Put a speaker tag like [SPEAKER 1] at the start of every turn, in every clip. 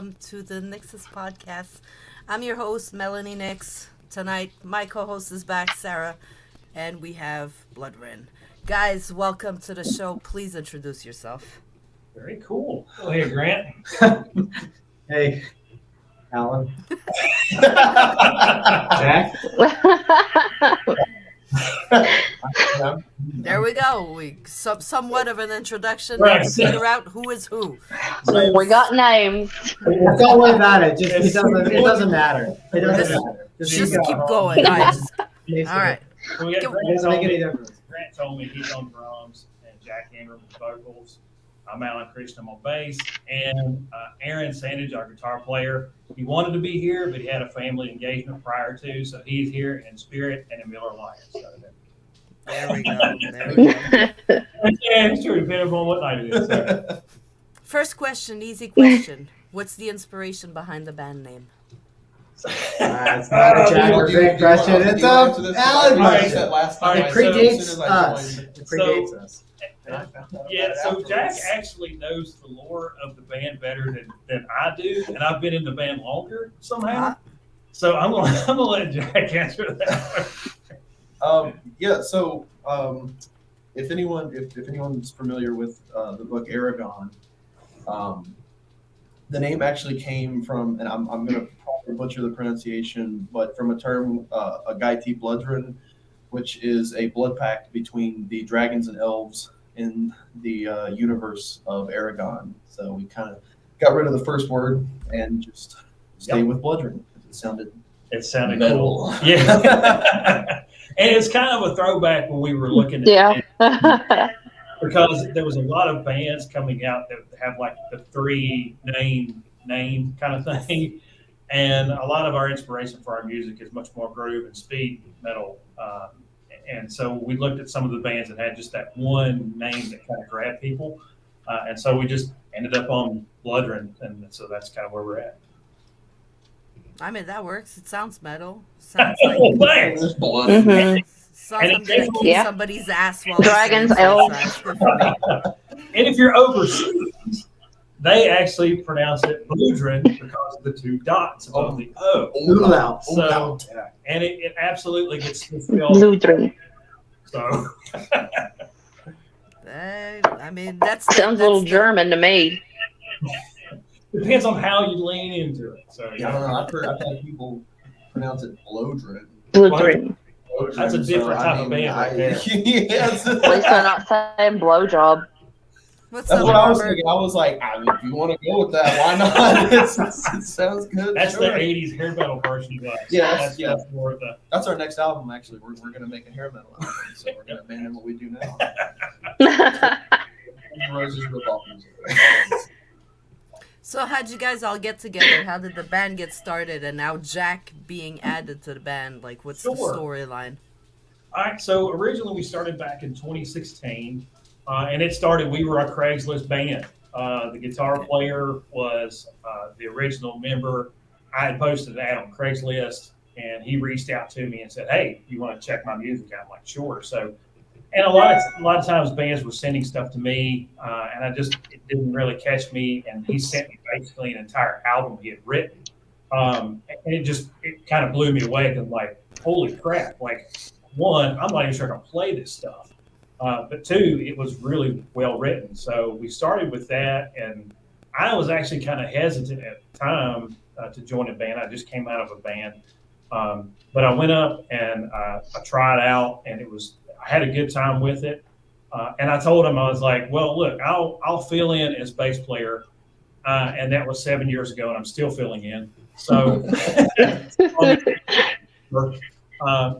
[SPEAKER 1] welcome to the NYXUS Podcast. I'm your host, Melany Nyx. Tonight, my co-host is back, Sarah, and we have Blödhren. Guys, welcome to the show. Please introduce yourself.
[SPEAKER 2] Very cool. Oh, hey, Grant.
[SPEAKER 3] Hey, Alan. Jack.
[SPEAKER 1] There we go. Somewhat of an introduction
[SPEAKER 2] Right.
[SPEAKER 1] to figure out who is who.
[SPEAKER 4] We got names.
[SPEAKER 3] Don't worry about it. It doesn't matter. It doesn't matter.
[SPEAKER 1] Just keep going. All right. All right.
[SPEAKER 2] So we got
[SPEAKER 1] Get-
[SPEAKER 2] Grant
[SPEAKER 3] Doesn't make
[SPEAKER 2] told
[SPEAKER 3] any
[SPEAKER 2] me,
[SPEAKER 3] difference.
[SPEAKER 2] Grant told me he's on drums and Jack Ingram with vocals. I'm Alan Christian on bass, and Aaron Sandage, our guitar player. He wanted to be here, but he had a family engagement prior to, so he's here in spirit and in Miller Lyon. So
[SPEAKER 1] There we go. There we go.
[SPEAKER 2] yeah, it's true, depending upon what night it is. So.
[SPEAKER 1] First question, easy question. What's the inspiration behind the band name?
[SPEAKER 3] It's not a Jack or Grant question. It's Alan.
[SPEAKER 2] Alright,
[SPEAKER 3] It predates us. It predates us.
[SPEAKER 2] Yeah, so Jack actually knows the lore of the band better than I do, and I've been in the band longer somehow. So I'm gonna let Jack answer that.
[SPEAKER 5] If anyone's familiar with the book Aragon, the name actually came from, and I'm going to probably butcher the pronunciation, but from a term, a Gaiti Blödhren, which is a blood pact between the dragons and elves in the universe of Aragon. So we kind of got rid of the first word and just stayed with Blödhren. It sounded
[SPEAKER 2] Cool.
[SPEAKER 5] metal.
[SPEAKER 2] Yeah. And it's kind of a throwback when we were looking at it, because there was a lot of bands coming out that have like the three name kind of thing. And a lot of our inspiration for our music is much more groove and speed metal. And so we looked at some of the bands that had just that one name that kind of grabbed people. And so we just ended up on Blödhren. And so that's kind of where we're at.
[SPEAKER 1] I mean, that works. It sounds metal. Sounds like
[SPEAKER 2] Oh, thanks.
[SPEAKER 4] Mhm.
[SPEAKER 1] sounds like I'm gonna kick
[SPEAKER 4] Yeah.
[SPEAKER 1] somebody's ass while
[SPEAKER 4] Dragons,
[SPEAKER 1] listening, so
[SPEAKER 4] elves.
[SPEAKER 1] it's good for me.
[SPEAKER 2] And if you're overseas, they actually pronounce it Blödhren because of the two dots above the O.
[SPEAKER 3] Umlaut.
[SPEAKER 2] So, and it absolutely gets misspelled.
[SPEAKER 4] Blödhren.
[SPEAKER 2] So,
[SPEAKER 1] I mean, that's
[SPEAKER 4] Sounds a little German to me.
[SPEAKER 2] depends on how you lean into it. So,
[SPEAKER 5] Yeah, I don't know. I've had people pronounce it Blödhren.
[SPEAKER 4] Blödhren.
[SPEAKER 2] That's a different type of band right there.
[SPEAKER 5] Yes.
[SPEAKER 4] At least they're not saying blowjob.
[SPEAKER 1] What's
[SPEAKER 5] That's
[SPEAKER 1] up,
[SPEAKER 5] what I was
[SPEAKER 1] Robert?
[SPEAKER 5] thinking. I was like, if you want to go with that, why not? It sounds good.
[SPEAKER 2] That's
[SPEAKER 5] sure.
[SPEAKER 2] the 80s hair metal version of us.
[SPEAKER 5] Yeah,
[SPEAKER 2] That's more of the.
[SPEAKER 5] That's our next album, actually. We're going to make a hair metal album, so we're going to abandon what we do now. Roses rip off music.
[SPEAKER 1] So how'd you guys all get together? How did the band get started? And now Jack being added to the band, like what's the
[SPEAKER 2] Sure.
[SPEAKER 1] storyline?
[SPEAKER 2] All right, so originally we started back in 2016, and it started, we were a Craigslist band. The guitar player was the original member. I had posted an ad on Craigslist, and he reached out to me and said, hey, you want to check my music out? I'm like, sure. So, and a lot of times bands were sending stuff to me, and it didn't really catch me, and he sent me basically an entire album he had written. And it kind of blew me away, because I'm like, holy crap, like, one, I'm not even sure I can play this stuff. But two, it was really well written. So we started with that, and I was actually kind of hesitant at the time to join a band. I just came out of a band. But I went up and I tried out, and I had a good time with it. And I told him, I was like, well, look, I'll fill in as bass player. And that was 7 years ago, and I'm still filling in. So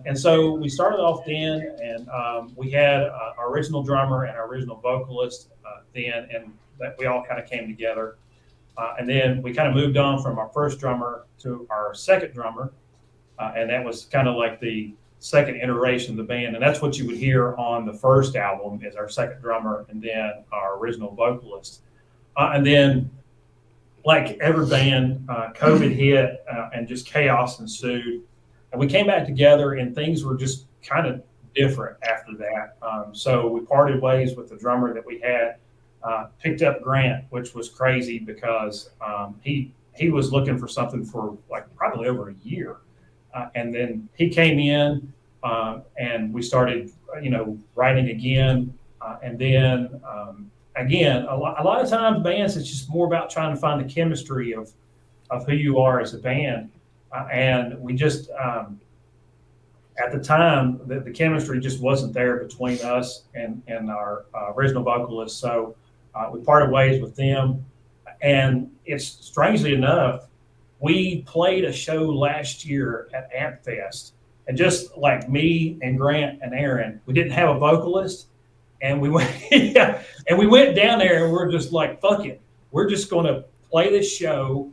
[SPEAKER 2] and so we started off then, and we had our original drummer and our original vocalist then, and that we all kind of came together. And then we kind of moved on from our first drummer to our second drummer, and that was kind of like the second iteration of the band. And that's what you would hear on the first album is our second drummer and then our original vocalist. And then, like every band, COVID hit and just chaos ensued. And we came back together, and things were just kind of different after that. So we parted ways with the drummer that we had, picked up Grant, which was crazy because he he was looking for something for like probably over a year. And then he came in and we started, writing again. And then again, a lot of times bands, it's just more about trying to find the chemistry of who you are as a band. And we just, at the time, the chemistry just wasn't there between us and our original vocalist. So we parted ways with them. And it's strangely enough, we played a show last year at Amp Fest. And just like me and Grant and Aaron, we didn't have a vocalist. And we went, and we went down there and we're just like, fuck it. We're just going to play this show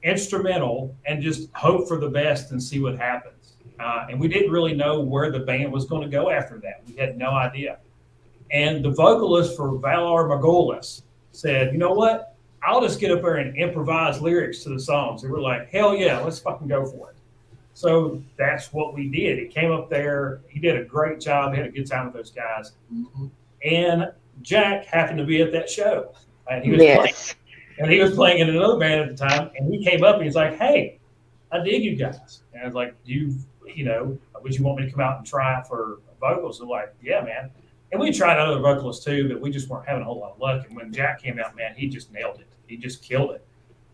[SPEAKER 2] instrumental and just hope for the best and see what happens. And we didn't really know where the band was going to go after that. We had no idea. And the vocalist for Valar Morghulis said, you know what? I'll just get up there and improvise lyrics to the songs. And we're like, hell yeah, let's fucking go for it. So that's what we did. He came up there. He did a great job. He had a good time with those guys. Mm-hmm. And Jack happened to be at that show. And he was playing. And he was playing in another band at the time. And he came up and he's like, hey, I dig you guys. And I was like, would you want me to come out and try for vocals? And like, yeah, man. And we tried other vocalists too, but we just weren't having a whole lot of luck. And when Jack came out, man, he just nailed it. He just killed it.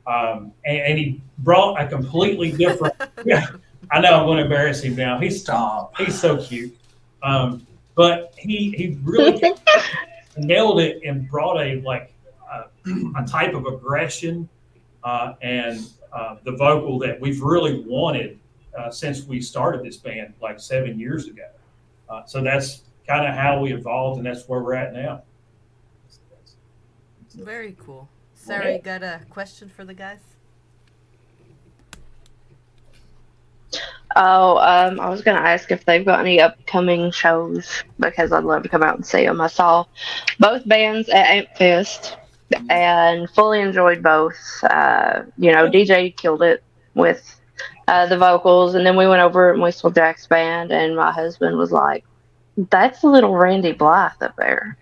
[SPEAKER 2] And he brought a completely different. Yeah, I know I'm going to embarrass him now. He's so cute. But he really nailed it and brought a type of aggression and the vocal that we've really wanted since we started this band like 7 years ago. So that's kind of how we evolved, and that's where we're at now.
[SPEAKER 1] Very cool. Sarah, you got a question for the guys?
[SPEAKER 4] Oh, I was going to ask if they've got any upcoming shows because I'd love to come out and see them. I saw both bands at Amp Fest and fully enjoyed both. DJ killed it with the vocals, and then we went over and we saw Jack's band, and my husband was like, that's a little Randy Blythe up there.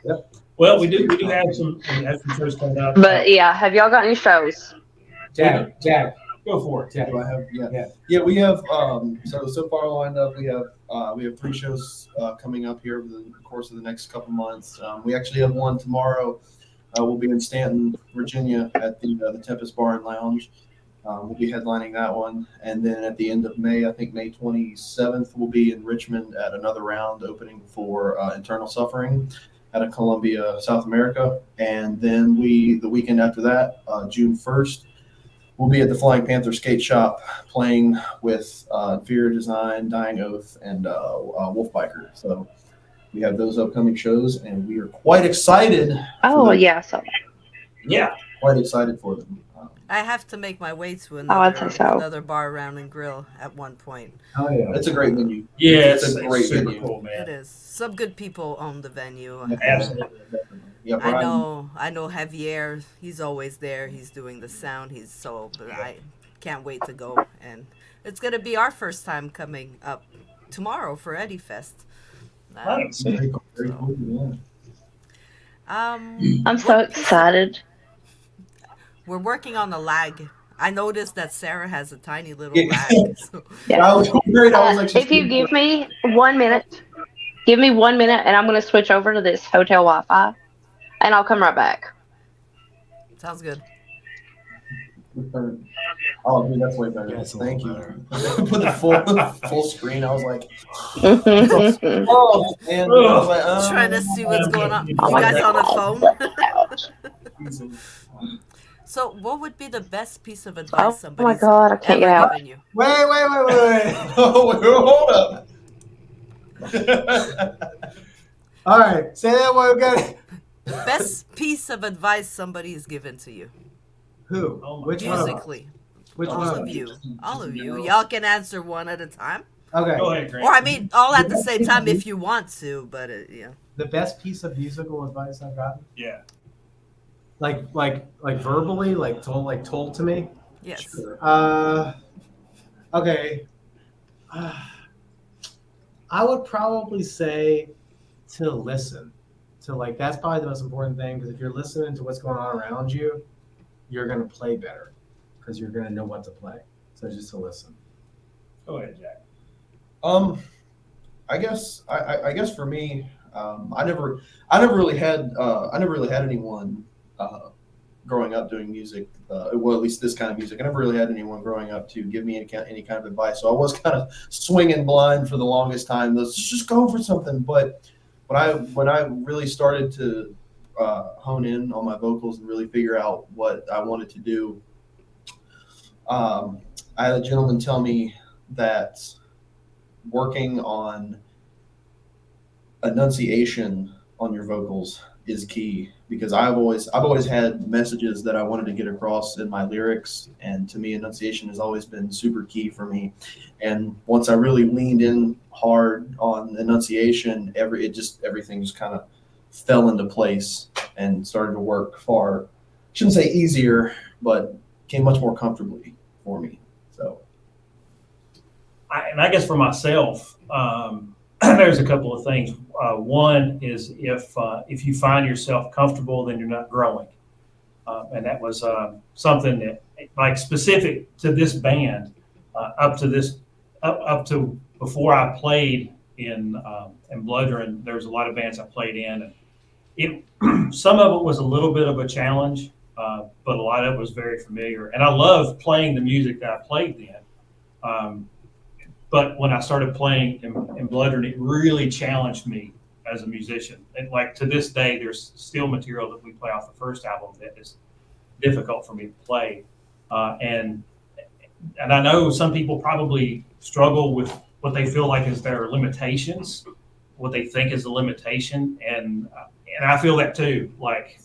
[SPEAKER 2] Yep. Well, we do have some shows coming up.
[SPEAKER 4] But yeah, have y'all got any shows?
[SPEAKER 3] Jack,
[SPEAKER 2] go for it.
[SPEAKER 3] Jack.
[SPEAKER 5] Do I have? Yeah. We have. So far lined up, we have 3 shows coming up here over the course of the next couple months. We actually have one tomorrow. We'll be in Stanton, Virginia, at the Tempest Bar and Lounge. We'll be headlining that one, and then at the end of May, I think May 27th, we'll be in Richmond at another round opening for Internal Suffering out of Columbia, South America, and then the weekend after that, June 1st. We'll be at the Flying Panther Skate Shop playing with Inferior Design, Dying Oath, and Wolf Biker. So we have those upcoming shows, and we are quite excited.
[SPEAKER 4] Oh, yeah, I saw that.
[SPEAKER 2] Yeah.
[SPEAKER 5] Quite excited for them.
[SPEAKER 1] I have to make my way to
[SPEAKER 4] another
[SPEAKER 1] bar, round and grill at one point.
[SPEAKER 3] Oh yeah,
[SPEAKER 5] It's a great venue.
[SPEAKER 2] Yeah,
[SPEAKER 5] it's a great
[SPEAKER 2] super
[SPEAKER 5] venue.
[SPEAKER 2] cool, man.
[SPEAKER 1] It is. Some good people own the venue.
[SPEAKER 2] Absolutely.
[SPEAKER 5] Yeah,
[SPEAKER 1] I know Javier. He's always there. He's doing the sound. But I can't wait to go. And it's gonna be our first time coming up tomorrow for Eddie Fest.
[SPEAKER 2] Nice.
[SPEAKER 5] Very cool. Very cool. Yeah.
[SPEAKER 4] I'm so excited.
[SPEAKER 1] We're working on the lag. I noticed that Sarah has a tiny little lag. So.
[SPEAKER 4] Yeah.
[SPEAKER 5] I was worried. I was like,
[SPEAKER 4] If you give me 1 minute, and I'm going to switch over to this hotel Wi-Fi, and I'll come right back.
[SPEAKER 1] Sounds good.
[SPEAKER 5] Oh, dude, that's way better.
[SPEAKER 3] That's a
[SPEAKER 5] Thank you.
[SPEAKER 3] little
[SPEAKER 5] Put the full screen. I was like, oh, and I was like,
[SPEAKER 1] Trying to see what's going on. You
[SPEAKER 4] Oh my
[SPEAKER 1] guys on the
[SPEAKER 4] God.
[SPEAKER 1] phone? So, what would be the best piece of advice
[SPEAKER 4] Oh
[SPEAKER 1] somebody's
[SPEAKER 4] my God, I can't get
[SPEAKER 1] ever
[SPEAKER 4] out.
[SPEAKER 1] given you?
[SPEAKER 3] Wait.
[SPEAKER 5] oh, hold up.
[SPEAKER 3] All right, say that one again.
[SPEAKER 1] Best piece of advice somebody's given to you,
[SPEAKER 3] Who?
[SPEAKER 2] Oh my
[SPEAKER 3] Which
[SPEAKER 2] God.
[SPEAKER 3] one?
[SPEAKER 1] musically.
[SPEAKER 3] Which
[SPEAKER 1] All
[SPEAKER 3] one?
[SPEAKER 1] of you. All of you. Y'all can answer one at a time.
[SPEAKER 3] Okay.
[SPEAKER 2] Go ahead, Grant.
[SPEAKER 1] Or, I mean, all at the same time if you want to, but, yeah.
[SPEAKER 3] The best piece of musical advice I've gotten,
[SPEAKER 2] Yeah.
[SPEAKER 3] like verbally, told to me.
[SPEAKER 1] Yes.
[SPEAKER 3] Okay. I would probably say to listen. So like that's probably the most important thing, because if you're listening to what's going on around you, you're gonna play better because you're gonna know what to play. So just to listen.
[SPEAKER 2] Go ahead, Jack.
[SPEAKER 5] I guess for me, I never really had anyone growing up doing music. Well, at least this kind of music. I never really had anyone growing up to give me any kind of advice. So I was kind of swinging blind for the longest time. Let's just go for something. But when I really started to hone in on my vocals and really figure out what I wanted to do, I had a gentleman tell me that working on enunciation on your vocals is key, because I've always had messages that I wanted to get across in my lyrics, and to me enunciation has always been super key for me. And once I really leaned in hard on enunciation, everything just kind of fell into place and started to work far, shouldn't say easier, but came much more comfortably for me. So
[SPEAKER 2] I guess for myself, there's a couple of things. One is if you find yourself comfortable, then you're not growing. And that was something that, like, specific to this band, up to before I played in Blödhren. There was a lot of bands I played in, and some of it was a little bit of a challenge, but a lot of it was very familiar. And I love playing the music that I played then. But when I started playing in Blödhren, it really challenged me as a musician. And like to this day, there's still material that we play off the first album that is difficult for me to play. And I know some people probably struggle with what they feel like is their limitations, what they think is a limitation. And I feel that too, like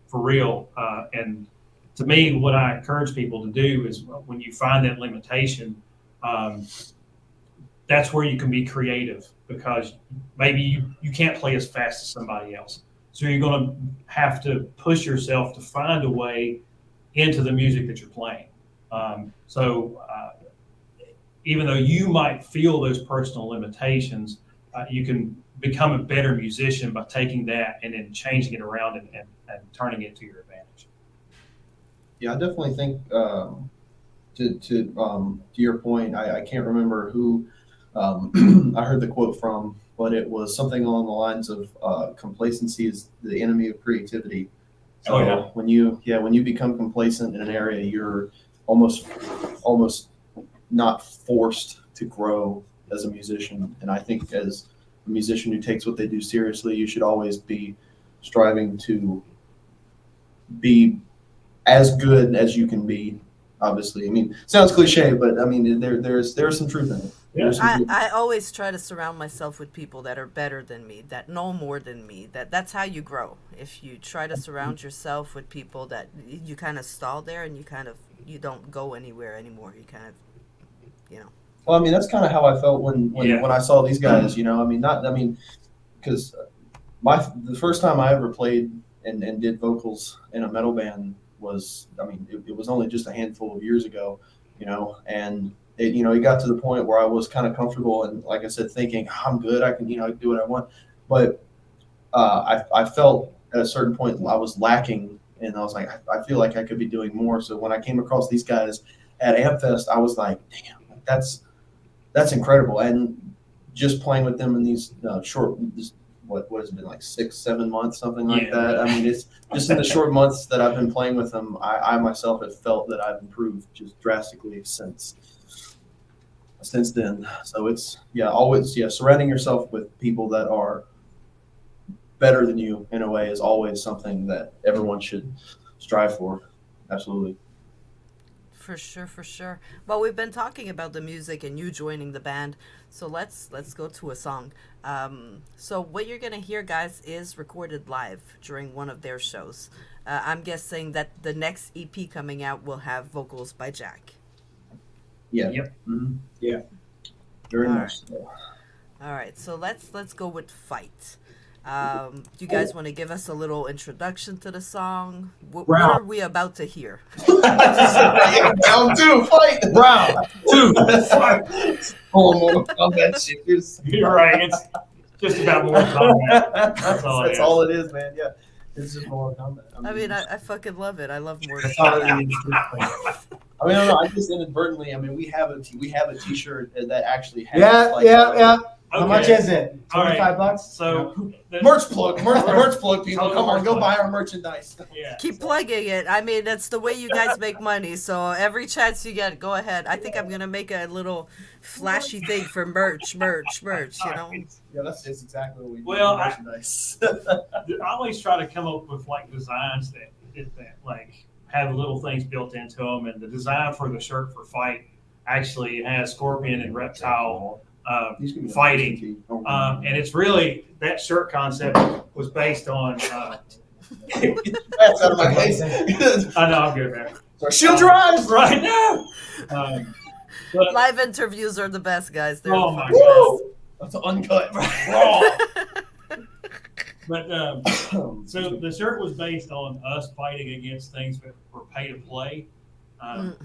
[SPEAKER 2] for real. And to me, what I encourage people to do is when you find that limitation, that's where you can be creative, because maybe you can't play as fast as somebody else. So you're going to have to push yourself to find a way into the music that you're playing. So even though you might feel those personal limitations, you can become a better musician by taking that and then changing it around and turning it to your advantage.
[SPEAKER 5] yeah, I definitely think to your point, I can't remember who I heard the quote from, but it was something along the lines of complacency is the enemy of creativity. So when you become complacent in an area, you're almost not forced to grow as a musician. And I think as a musician who takes what they do seriously, you should always be striving to be as good as you can be. Obviously, I mean, sounds cliche, but I mean, there's some truth in it.
[SPEAKER 1] I always try to surround myself with people that are better than me, that know more than me. That's how you grow. If you try to surround yourself with people that you kind of stall there and you don't go anywhere anymore. You kind of,
[SPEAKER 5] Well, I mean, that's kind of how I felt when I saw these guys. Because the first time I ever played and did vocals in a metal band was, it was only just a handful of years ago, and it got to the point where I was kind of comfortable and, like I said, thinking I'm good, I can, do what I want. But I felt at a certain point I was lacking, and I was like, I feel like I could be doing more. So when I came across these guys at AmpFest, I was like, damn, that's incredible. And just playing with them in these short, what has it been, like 6-7 months, something like that. I mean, it's just in the short months that I've been playing with them, I myself have felt that I've improved just drastically since then. So it's always surrounding yourself with people that are better than you in a way is always something that everyone should strive for. Absolutely.
[SPEAKER 1] For sure. Well, we've been talking about the music and you joining the band, so let's go to a song. So what you're gonna hear, guys, is recorded live during one of their shows. I'm guessing that the next EP coming out will have vocals by Jack.
[SPEAKER 5] Yeah.
[SPEAKER 2] Yep.
[SPEAKER 5] Mm-hmm. Yeah. Very much so.
[SPEAKER 1] All right, so let's go with Fight. Do you guys want to give us a little introduction to the song? What are we about to hear?
[SPEAKER 5] Round 2, fight!
[SPEAKER 2] Round 2, fight!
[SPEAKER 5] Oh, that shit.
[SPEAKER 2] You're right. It's Just about more combat. That's all.
[SPEAKER 5] That's all it is, man. Yeah, it's just more combat.
[SPEAKER 1] I fucking love it. I love more.
[SPEAKER 5] That's all it is. I mean, no, I just inadvertently. I mean, we have a T-shirt that actually has.
[SPEAKER 3] Yeah. How
[SPEAKER 2] Okay.
[SPEAKER 3] much is it?
[SPEAKER 2] All right.
[SPEAKER 3] $25?
[SPEAKER 2] So
[SPEAKER 5] Merch plug, people. Come on, go buy our merchandise.
[SPEAKER 2] Yeah.
[SPEAKER 1] Keep plugging it. I mean, that's the way you guys make money. So every chance you get, go ahead. I think I'm gonna make a little flashy thing for merch. You know.
[SPEAKER 5] Yeah, that's exactly what we do.
[SPEAKER 2] Well,
[SPEAKER 5] merchandise.
[SPEAKER 2] I always try to come up with like designs that like have little things built into them, and the design for the shirt for fight actually has scorpion and reptile fighting, and it's really that shirt concept was based on.
[SPEAKER 5] That's out of my face.
[SPEAKER 2] I know I'm good, man.
[SPEAKER 5] Shield your eyes.
[SPEAKER 2] Right now. But,
[SPEAKER 1] Live interviews are the best, guys. They're
[SPEAKER 2] Oh
[SPEAKER 1] the
[SPEAKER 2] my
[SPEAKER 1] fucking
[SPEAKER 5] Woo! That's uncut. Raw.
[SPEAKER 2] but so the shirt was based on us fighting against things that were pay to play, and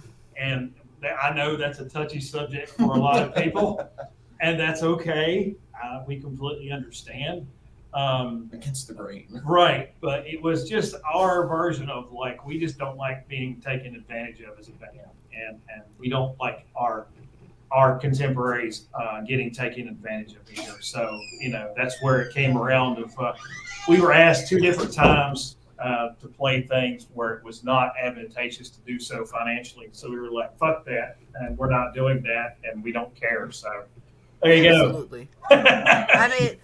[SPEAKER 2] I know that's a touchy subject for a lot of people, and that's okay. We completely understand.
[SPEAKER 5] Against the grain.
[SPEAKER 2] Right, but it was just our version of like we just don't like being taken advantage of as a band, and we don't like our contemporaries getting taken advantage of either. So that's where it came around. Of we were asked 2 different times to play things where it was not advantageous to do so financially. So we were like, "Fuck that," and we're not doing that, and we don't care. So there you go.
[SPEAKER 1] Absolutely. I mean.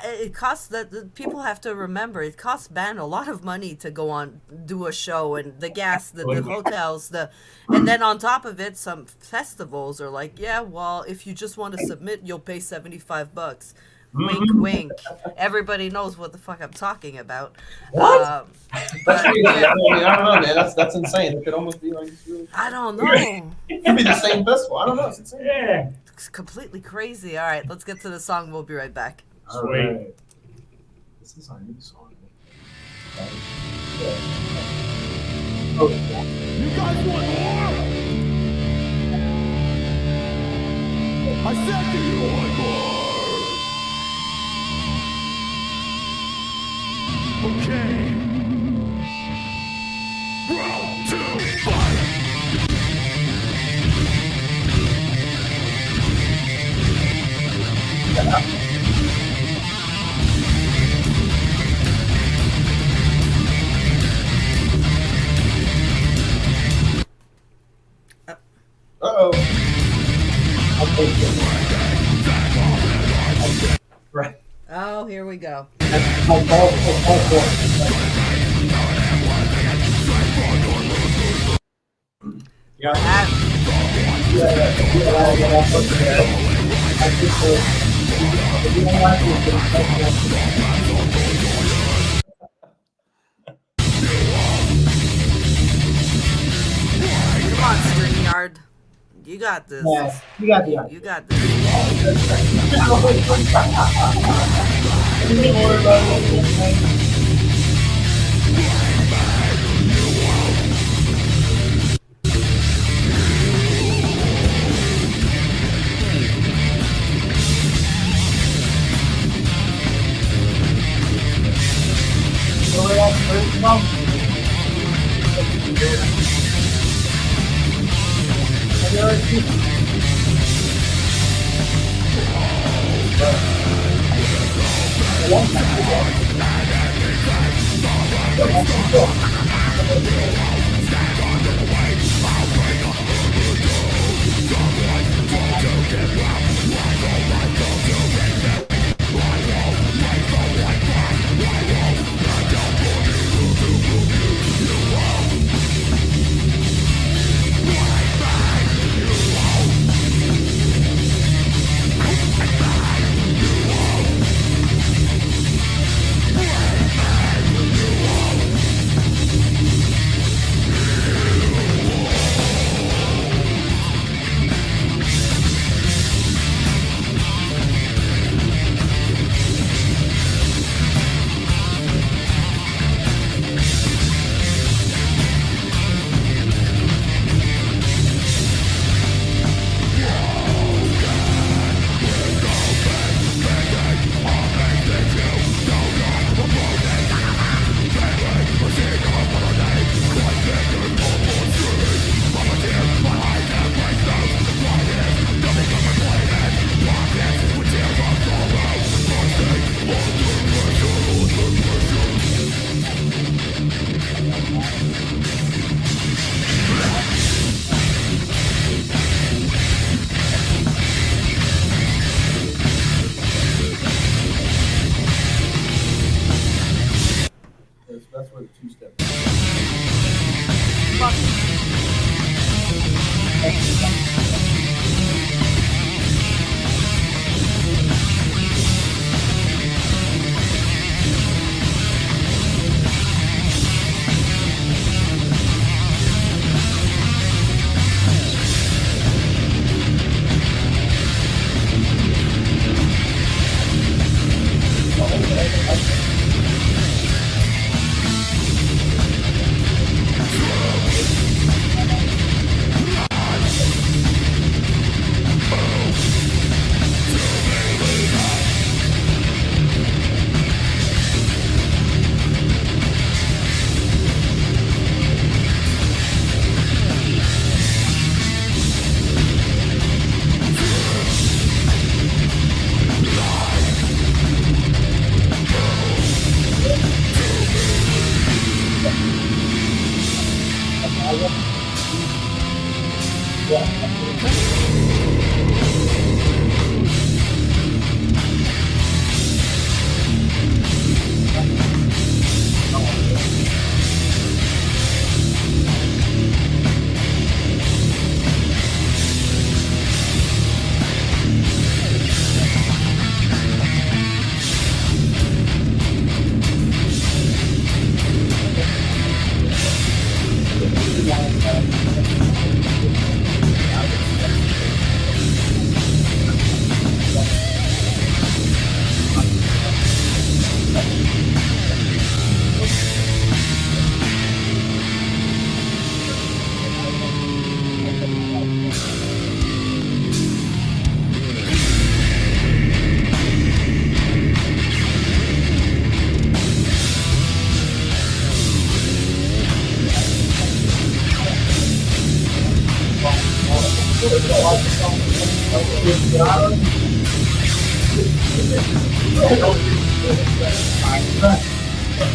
[SPEAKER 1] It costs the people have to remember it costs band a lot of money to go on do a show, and the gas, the hotels, and then on top of it, some festivals are like, yeah, well, if you just want to submit, you'll pay $75. Wink, wink. Everybody knows what the fuck I'm talking about.
[SPEAKER 5] What?
[SPEAKER 1] But,
[SPEAKER 5] I don't know, man. That's insane. It could almost be like.
[SPEAKER 1] I don't know.
[SPEAKER 5] It could be the same festival. I don't know. It's insane.
[SPEAKER 2] Yeah.
[SPEAKER 1] It's completely crazy. All right, let's get to the song. We'll be right back.
[SPEAKER 3] All right. This is our new song.
[SPEAKER 6] You guys want more? I said do you want more? Okay. Round 2, fight!
[SPEAKER 5] Uh-oh.
[SPEAKER 2] Right.
[SPEAKER 1] Oh, here we go. Come on, StreamYard. You got this.
[SPEAKER 3] Yeah, you got the idea.
[SPEAKER 1] You got this.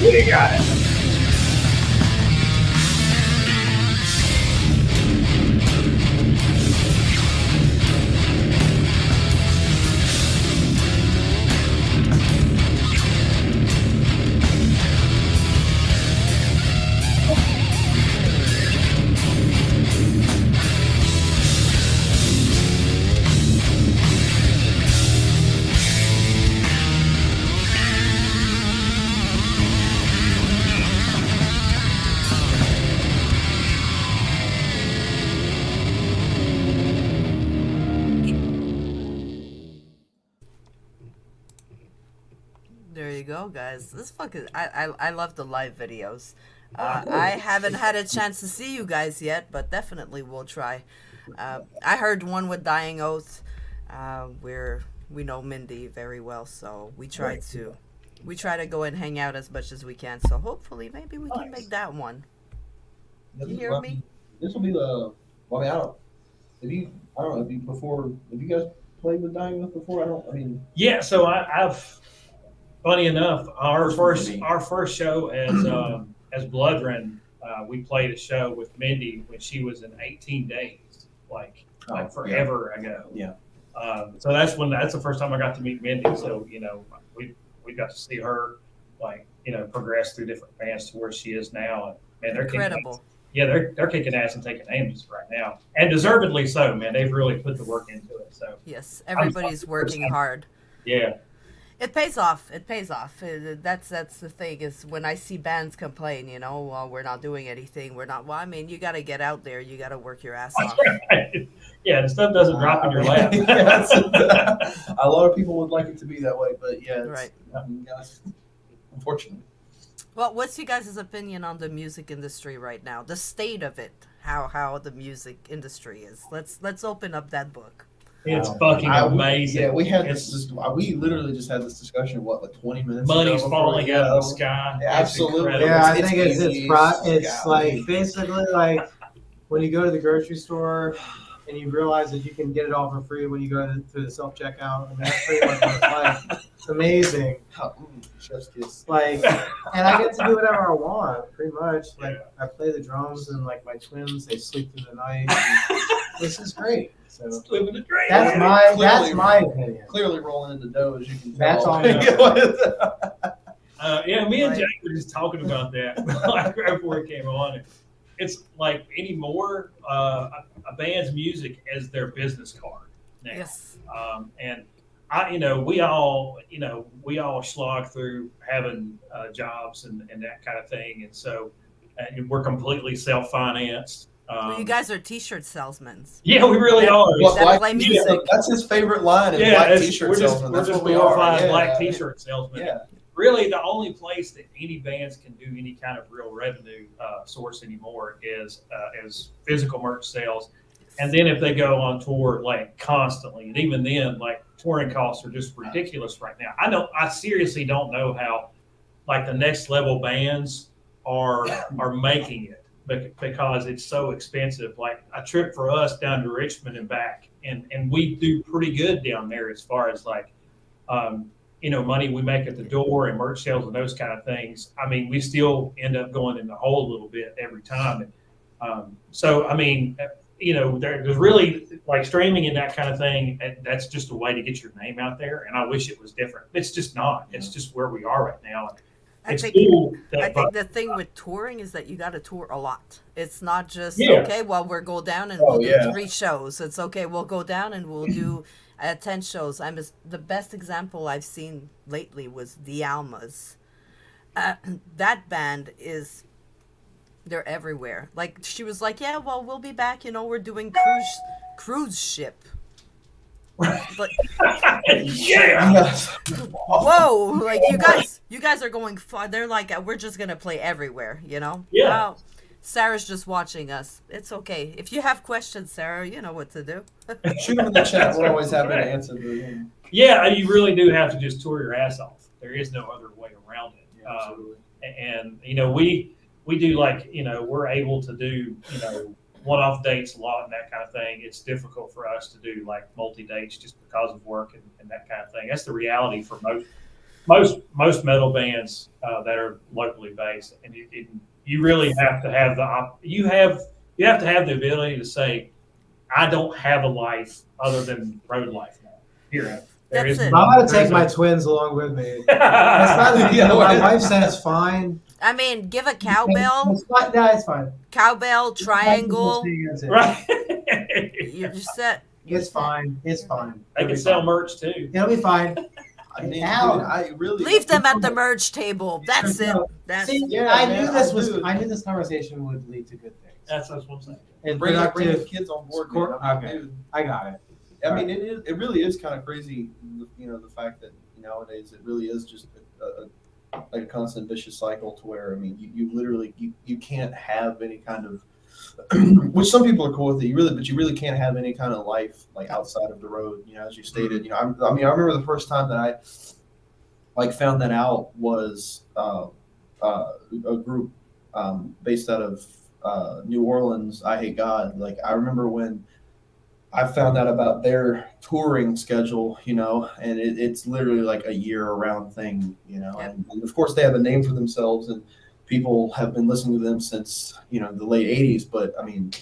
[SPEAKER 2] We got it.
[SPEAKER 1] There you go, guys. This fucking I love the live videos. I haven't had a chance to see you guys yet, but definitely we'll try. I heard one with Dying Oath, where we know Mindy very well, so we try to go and hang out as much as we can. So hopefully, maybe we can make that one. You hear me?
[SPEAKER 5] This will be the. Well, I mean, I don't know if you guys played with Dying Oath before.
[SPEAKER 2] Yeah, so I've. Funny enough, our first show as Blödhren, we played a show with Mindy when she was in 18 days, like forever ago.
[SPEAKER 5] Yeah.
[SPEAKER 2] So that's the first time I got to meet Mindy. So we got to see her progress through different bands to where she is now. And they're
[SPEAKER 1] Incredible.
[SPEAKER 2] They're kicking ass and taking names right now, and deservedly so, man. They've really put the work into it. So
[SPEAKER 1] yes, everybody's working hard.
[SPEAKER 2] Yeah.
[SPEAKER 1] It pays off. It pays off. That's the thing is when I see bands complain, well, we're not doing anything. We're not. Well, I mean, you got to get out there. You got to work your ass off.
[SPEAKER 2] Right. Yeah, the stuff doesn't drop in your lap.
[SPEAKER 5] A lot of people would like it to be that way, but yeah,
[SPEAKER 1] Right.
[SPEAKER 5] Unfortunately.
[SPEAKER 1] Well, what's you guys' opinion on the music industry right now? The state of it, how the music industry is. Let's open up that book.
[SPEAKER 2] It's fucking amazing.
[SPEAKER 5] Yeah, we had we literally just had this discussion, like 20 minutes ago.
[SPEAKER 2] Money's falling out of the sky.
[SPEAKER 5] Yeah, absolutely.
[SPEAKER 3] Yeah, I think
[SPEAKER 5] easy.
[SPEAKER 3] it's like basically like when you go to the grocery store and you realize that you can get it all for free when you go to the self checkout. I mean, that's pretty much what it's like. It's amazing.
[SPEAKER 5] Chef's kiss.
[SPEAKER 3] Like, and I get to do whatever I want, pretty much. Like, I play the drums and like my twins, they sleep through the night. This is great. So
[SPEAKER 2] Living the dream.
[SPEAKER 3] that's my opinion.
[SPEAKER 5] Clearly rolling in the dough, as you can
[SPEAKER 3] That's
[SPEAKER 5] tell.
[SPEAKER 3] all.
[SPEAKER 2] Me and Jake were just talking about that right before we came on. it's like anymore a band's music as their business card now.
[SPEAKER 1] Yes.
[SPEAKER 2] And we all slog through having jobs and that kind of thing, and so we're completely self-financed.
[SPEAKER 1] Well, you guys are T-shirt salesmen.
[SPEAKER 2] Yeah, we really are.
[SPEAKER 1] That play music.
[SPEAKER 5] That's his favorite line.
[SPEAKER 2] Yeah,
[SPEAKER 5] Black T-shirt
[SPEAKER 2] we're just
[SPEAKER 5] salesman. That's what we
[SPEAKER 2] glorified
[SPEAKER 5] are.
[SPEAKER 2] black T-shirt salesmen.
[SPEAKER 5] Yeah.
[SPEAKER 2] Really, the only place that any bands can do any kind of real revenue source anymore is physical merch sales. And then if they go on tour like constantly, and even then, like touring costs are just ridiculous right now. I seriously don't know how like the next level bands are making it because it's so expensive. Like a trip for us down to Richmond and back, and we do pretty good down there as far as like money we make at the door and merch sales and those kind of things. I mean, we still end up going in the hole a little bit every time. And so, I mean, there's really like streaming and that kind of thing. And that's just a way to get your name out there. And I wish it was different. It's just not. It's just where we are right now.
[SPEAKER 1] I think the thing with touring is that you got to tour a lot. It's not just, okay, well, we'll go down and we'll do 3 shows. It's okay, we'll go down and we'll do 10 shows. The best example I've seen lately was the Almas. That band they're everywhere. Like, she was like, yeah, well, we'll be back, we're doing cruise ship. But whoa, like you guys are going far. They're like, we're just gonna play everywhere,
[SPEAKER 2] Yeah.
[SPEAKER 1] Wow. Sarah's just watching us. It's okay. If you have questions, Sarah, you know what to do.
[SPEAKER 5] Shoot them in the chat. We're always happy to answer them.
[SPEAKER 2] Yeah, you really do have to just tour your ass off. There is no other way around it.
[SPEAKER 5] Yeah, absolutely.
[SPEAKER 2] And we do like we're able to do one-off dates a lot and that kind of thing. It's difficult for us to do like multi-dates just because of work and that kind of thing. That's the reality for most metal bands that are locally based. And you really have to have you have to have the ability to say, I don't have a life other than road life now. Here, there is.
[SPEAKER 3] I'm gonna take my twins along with me. My wife says fine.
[SPEAKER 1] I mean, give a cowbell.
[SPEAKER 3] It's fine.
[SPEAKER 1] Cowbell, triangle.
[SPEAKER 2] Right.
[SPEAKER 1] You're just set.
[SPEAKER 3] It's fine. It's fine.
[SPEAKER 2] They can sell merch too.
[SPEAKER 3] It'll be fine.
[SPEAKER 5] I mean, dude,
[SPEAKER 3] Ow.
[SPEAKER 5] I really
[SPEAKER 1] Leave them at the merge table. That's it. That's
[SPEAKER 3] See,
[SPEAKER 5] Yeah,
[SPEAKER 3] I
[SPEAKER 5] man,
[SPEAKER 3] knew this conversation would lead to good things.
[SPEAKER 2] That's what I'm saying.
[SPEAKER 3] And
[SPEAKER 5] bring the
[SPEAKER 3] productive.
[SPEAKER 5] kids on board.
[SPEAKER 3] Score-
[SPEAKER 5] Man.
[SPEAKER 3] okay.
[SPEAKER 5] Dude,
[SPEAKER 3] I got it.
[SPEAKER 5] I mean, it really is kind of crazy, the fact that nowadays it really is just like a constant vicious cycle to where, I mean, you literally, you can't have any kind of, which some people are cool with it, but you really can't have any kind of life like outside of the road, as you stated. I remember the first time that I like found that out was a group based out of New Orleans, I Hate God. Like, I remember when I found out about their touring schedule, and it's literally like a year-round thing, and of course they have a name for themselves, and people have been listening to them since, the late 80s, but I mean,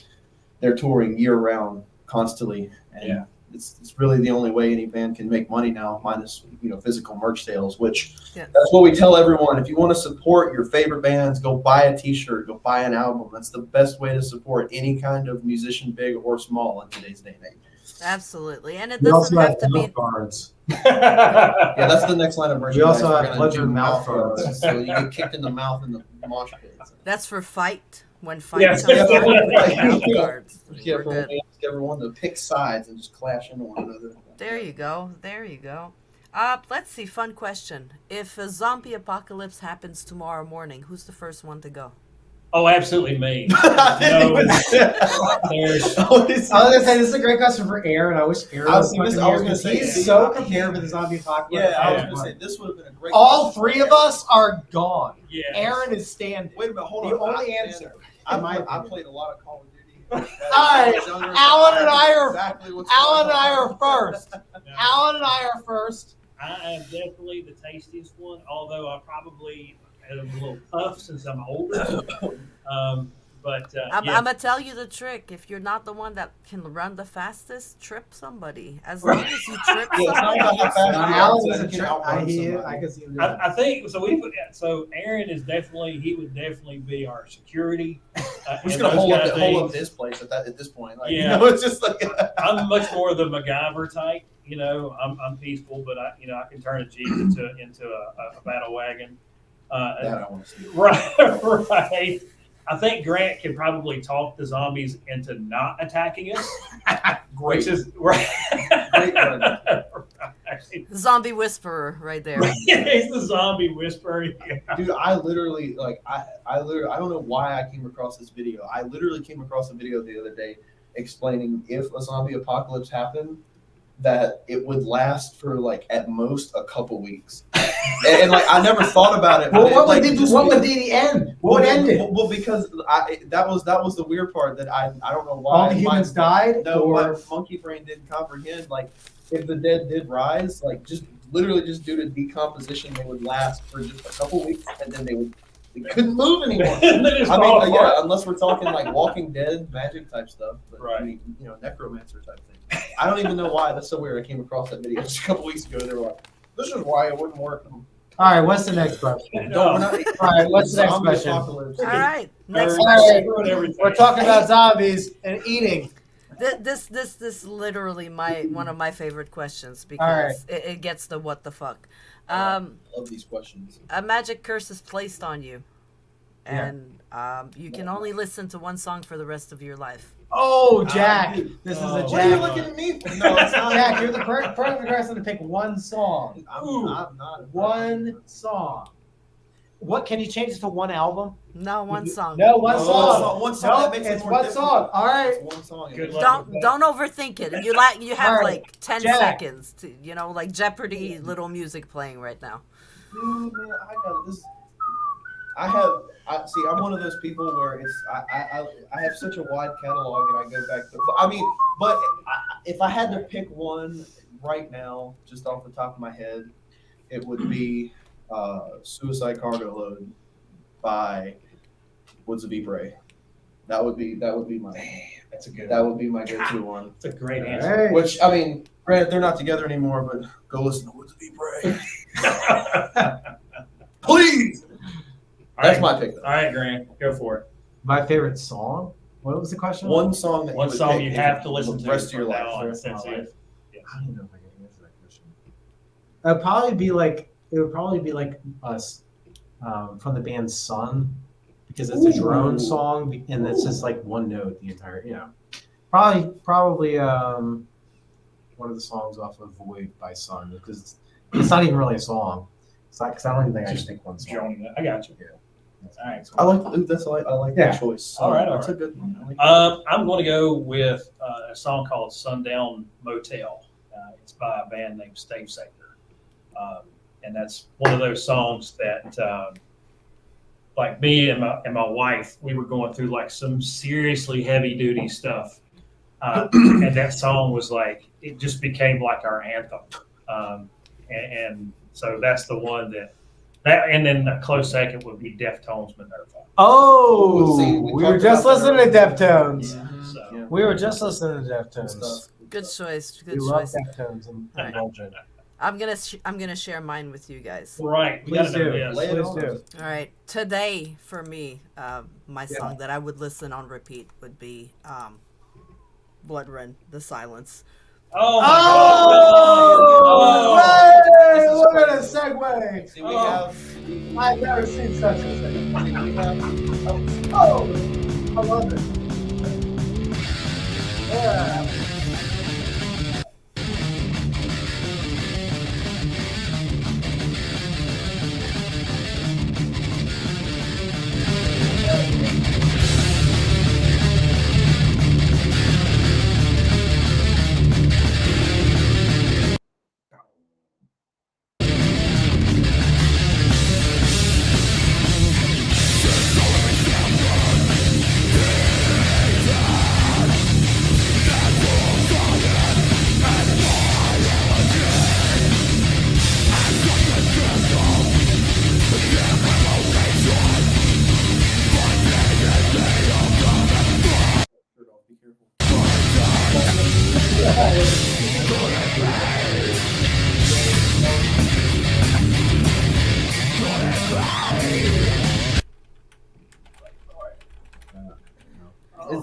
[SPEAKER 5] they're touring year-round constantly, and it's really the only way any band can make money now, minus, physical merch sales, which that's what we tell everyone. If you want to support your favorite bands, go buy a t-shirt, go buy an album. That's the best way to support any kind of musician, big or small, in today's day and age.
[SPEAKER 1] absolutely, and it
[SPEAKER 3] We
[SPEAKER 1] doesn't
[SPEAKER 3] also
[SPEAKER 1] have to
[SPEAKER 3] mouth
[SPEAKER 1] be.
[SPEAKER 3] guards.
[SPEAKER 5] Yeah, that's the next line of merchandise.
[SPEAKER 3] We also
[SPEAKER 5] We're
[SPEAKER 3] have
[SPEAKER 5] gonna
[SPEAKER 3] Blödhren
[SPEAKER 5] do
[SPEAKER 3] mouth
[SPEAKER 5] guards,
[SPEAKER 3] guards.
[SPEAKER 5] so you get kicked in the mouth in the mosh pit.
[SPEAKER 1] That's for fight. When fight
[SPEAKER 2] Yes.
[SPEAKER 1] comes out, we put
[SPEAKER 5] Yeah.
[SPEAKER 1] mouth guards.
[SPEAKER 5] Yeah,
[SPEAKER 1] We're
[SPEAKER 5] for
[SPEAKER 1] good.
[SPEAKER 5] everyone to pick sides and just clash into one another.
[SPEAKER 1] There you go. Let's see. Fun question. If a zombie apocalypse happens tomorrow morning, who's the first one to go?
[SPEAKER 2] Oh, absolutely me.
[SPEAKER 5] I
[SPEAKER 2] There's
[SPEAKER 3] I was gonna say this is a great question for Aaron. I wish Aaron
[SPEAKER 5] I was
[SPEAKER 3] was
[SPEAKER 5] gonna
[SPEAKER 3] fucking
[SPEAKER 5] say,
[SPEAKER 3] here, 'cause
[SPEAKER 5] see,
[SPEAKER 3] he's so prepared for the zombie apocalypse.
[SPEAKER 5] Yeah, I was gonna say this would have been a great.
[SPEAKER 3] All 3 of us are gone.
[SPEAKER 2] yeah.
[SPEAKER 3] Aaron is standing.
[SPEAKER 5] Wait a minute, hold
[SPEAKER 3] The
[SPEAKER 5] on.
[SPEAKER 3] only answer.
[SPEAKER 5] I
[SPEAKER 3] in my opinion.
[SPEAKER 5] played a lot of Call of Duty.
[SPEAKER 3] right, Alan and I are-
[SPEAKER 5] exactly what's
[SPEAKER 3] Alan and I
[SPEAKER 5] going
[SPEAKER 3] are first.
[SPEAKER 2] No,
[SPEAKER 3] Alan and I are first.
[SPEAKER 2] I am definitely the tastiest one, although I probably am a little tough since I'm older. But
[SPEAKER 1] I'm
[SPEAKER 2] yeah.
[SPEAKER 1] gonna tell you the trick. If you're not the one that can run the fastest, trip somebody. As long as you trip
[SPEAKER 5] Yeah, it's not about how
[SPEAKER 1] somebody.
[SPEAKER 5] fast you
[SPEAKER 3] Alan
[SPEAKER 5] are,
[SPEAKER 3] is a
[SPEAKER 5] you can
[SPEAKER 3] trick.
[SPEAKER 5] outrun
[SPEAKER 3] I
[SPEAKER 5] somebody.
[SPEAKER 3] can see him do that.
[SPEAKER 2] I think so. So Aaron is definitely he would definitely be our security.
[SPEAKER 5] We're just
[SPEAKER 2] and
[SPEAKER 5] gonna
[SPEAKER 2] those
[SPEAKER 5] hold
[SPEAKER 2] kind
[SPEAKER 5] up,
[SPEAKER 2] of
[SPEAKER 5] hold up
[SPEAKER 2] things.
[SPEAKER 5] this place at this point. Like,
[SPEAKER 2] Yeah.
[SPEAKER 5] it's just like
[SPEAKER 2] I'm much more the MacGyver type. I'm peaceful, but I can turn a Jeep into a battle wagon.
[SPEAKER 5] that I want to see.
[SPEAKER 2] Right, right. I think Grant can probably talk the zombies into not attacking us, which is right.
[SPEAKER 5] Great run.
[SPEAKER 2] Right.
[SPEAKER 1] Zombie whisperer right there.
[SPEAKER 2] He's the zombie whisperer. Yeah.
[SPEAKER 5] Dude, I literally I don't know why I came across this video. I literally came across a video the other day explaining if a zombie apocalypse happened, that it would last for like at most a couple weeks. And like I never thought about it.
[SPEAKER 3] Well,
[SPEAKER 5] but
[SPEAKER 3] what
[SPEAKER 5] like,
[SPEAKER 3] would
[SPEAKER 5] just-
[SPEAKER 3] the end? What would end it?
[SPEAKER 5] Well, because that was the weird part that I don't know why
[SPEAKER 3] All the humans died?
[SPEAKER 5] No,
[SPEAKER 3] or
[SPEAKER 5] my monkey brain didn't comprehend. Like, if the dead did rise, like just literally just due to decomposition, they would last for just a couple weeks, and then they couldn't move anymore.
[SPEAKER 2] And then it's
[SPEAKER 5] I
[SPEAKER 2] all
[SPEAKER 5] mean,
[SPEAKER 2] apart.
[SPEAKER 5] yeah, unless we're talking like Walking Dead, magic type stuff, but
[SPEAKER 2] Right.
[SPEAKER 5] I mean, necromancer type thing. I don't even know why. That's so weird. I came across that video just a couple weeks ago. They were like, "This is why it wouldn't work."
[SPEAKER 3] all right, what's the next question?
[SPEAKER 5] No, we're not.
[SPEAKER 3] All right, what's the next
[SPEAKER 5] Zombie
[SPEAKER 3] question?
[SPEAKER 5] apocalypse.
[SPEAKER 1] All right. Next
[SPEAKER 3] All
[SPEAKER 1] question.
[SPEAKER 3] right.
[SPEAKER 2] Everything.
[SPEAKER 3] We're talking about zombies and eating.
[SPEAKER 1] This literally one of my favorite questions because it gets the what the fuck.
[SPEAKER 5] I love these questions.
[SPEAKER 1] A magic curse is placed on you,
[SPEAKER 3] Yeah.
[SPEAKER 1] and you can only listen to one song for the rest of your life.
[SPEAKER 3] Oh, Jack. This is a
[SPEAKER 2] Oh.
[SPEAKER 5] What are you
[SPEAKER 3] Jack.
[SPEAKER 5] looking at me for? No, it's not.
[SPEAKER 3] Jack, you're the perfect person to pick one song.
[SPEAKER 5] I'm not.
[SPEAKER 3] One song. What can you change it to one album?
[SPEAKER 1] No, one song.
[SPEAKER 3] No, one
[SPEAKER 5] Oh,
[SPEAKER 3] song.
[SPEAKER 5] one song,
[SPEAKER 3] No,
[SPEAKER 5] that makes it
[SPEAKER 3] it's
[SPEAKER 5] more
[SPEAKER 3] one
[SPEAKER 5] difficult.
[SPEAKER 3] song. All right.
[SPEAKER 5] It's one song.
[SPEAKER 2] Good
[SPEAKER 5] yeah.
[SPEAKER 2] luck.
[SPEAKER 1] Don't overthink it. You have
[SPEAKER 3] All right,
[SPEAKER 1] like 10
[SPEAKER 3] Jack.
[SPEAKER 1] seconds to like Jeopardy little music playing right now.
[SPEAKER 5] Dude, man, I got this. See, I'm one of those people where I have such a wide catalog, and I go back to. But if I had to pick one right now, just off the top of my head, it would be "Suicide Cargo Load" by Woods of Ypres. That would be my.
[SPEAKER 2] That's a good.
[SPEAKER 5] That would be my go-to one.
[SPEAKER 2] That's a great answer.
[SPEAKER 3] Hey.
[SPEAKER 5] Which granted, they're not together anymore, but go listen to Woods of Ypres. Please. That's my pick, though.
[SPEAKER 2] All right, Grant, go for it.
[SPEAKER 3] My favorite song? What was the question?
[SPEAKER 5] One song that
[SPEAKER 2] One
[SPEAKER 5] you would
[SPEAKER 2] song
[SPEAKER 5] pick
[SPEAKER 2] you have to listen
[SPEAKER 5] the
[SPEAKER 2] to
[SPEAKER 5] rest of your
[SPEAKER 2] from
[SPEAKER 5] life.
[SPEAKER 2] now on.
[SPEAKER 3] Rest of
[SPEAKER 2] That's
[SPEAKER 3] my
[SPEAKER 2] it.
[SPEAKER 3] I don't even know if I can answer that question. It would probably be like us from the band Sun, because it's a drone song and it's just like one note the entire. Probably one of the songs off of Void by Sun, because it's not even really a song. It's not, because I don't even think I can pick one song.
[SPEAKER 2] Joining that. I got you.
[SPEAKER 3] Yeah.
[SPEAKER 2] All right.
[SPEAKER 5] I like
[SPEAKER 3] Yeah.
[SPEAKER 5] that choice.
[SPEAKER 2] All right, all
[SPEAKER 5] That's
[SPEAKER 2] right.
[SPEAKER 5] a good one. I like
[SPEAKER 2] I'm going to go with a song called "Sundown Motel." It's by a band named Stave Sector, and that's one of those songs that, like me and my wife, we were going through like some seriously heavy duty stuff, and that song was like it just became like our anthem, and so that's the one that, and then a close second would be Deftones Minerva.
[SPEAKER 3] Oh,
[SPEAKER 5] See,
[SPEAKER 3] we
[SPEAKER 5] we
[SPEAKER 3] were
[SPEAKER 5] talked
[SPEAKER 3] just
[SPEAKER 5] about that
[SPEAKER 3] listening to
[SPEAKER 5] earlier.
[SPEAKER 3] Deftones.
[SPEAKER 2] Yeah, so.
[SPEAKER 5] Yeah.
[SPEAKER 3] We were just listening to
[SPEAKER 5] Good
[SPEAKER 3] Deftones.
[SPEAKER 5] stuff.
[SPEAKER 1] Good choice.
[SPEAKER 3] We
[SPEAKER 1] Good
[SPEAKER 3] love
[SPEAKER 1] choice.
[SPEAKER 3] Deftones and
[SPEAKER 1] Right.
[SPEAKER 3] Blödhren.
[SPEAKER 1] I'm gonna share mine with you guys.
[SPEAKER 2] Right, we
[SPEAKER 3] Please
[SPEAKER 2] gotta know
[SPEAKER 3] do.
[SPEAKER 2] this.
[SPEAKER 5] Lay it
[SPEAKER 3] Please
[SPEAKER 5] on
[SPEAKER 3] do.
[SPEAKER 5] us.
[SPEAKER 1] All right, today for me, my
[SPEAKER 3] Yeah.
[SPEAKER 1] song that I would listen on repeat would be "Blödhren," "The Silence."
[SPEAKER 2] Oh my
[SPEAKER 3] Oh,
[SPEAKER 2] God.
[SPEAKER 3] hey,
[SPEAKER 2] This is
[SPEAKER 3] what a
[SPEAKER 2] crazy.
[SPEAKER 3] segue!
[SPEAKER 5] See, we have.
[SPEAKER 3] I've never seen such a thing.
[SPEAKER 5] We have.
[SPEAKER 3] Oh, I love it. Yeah.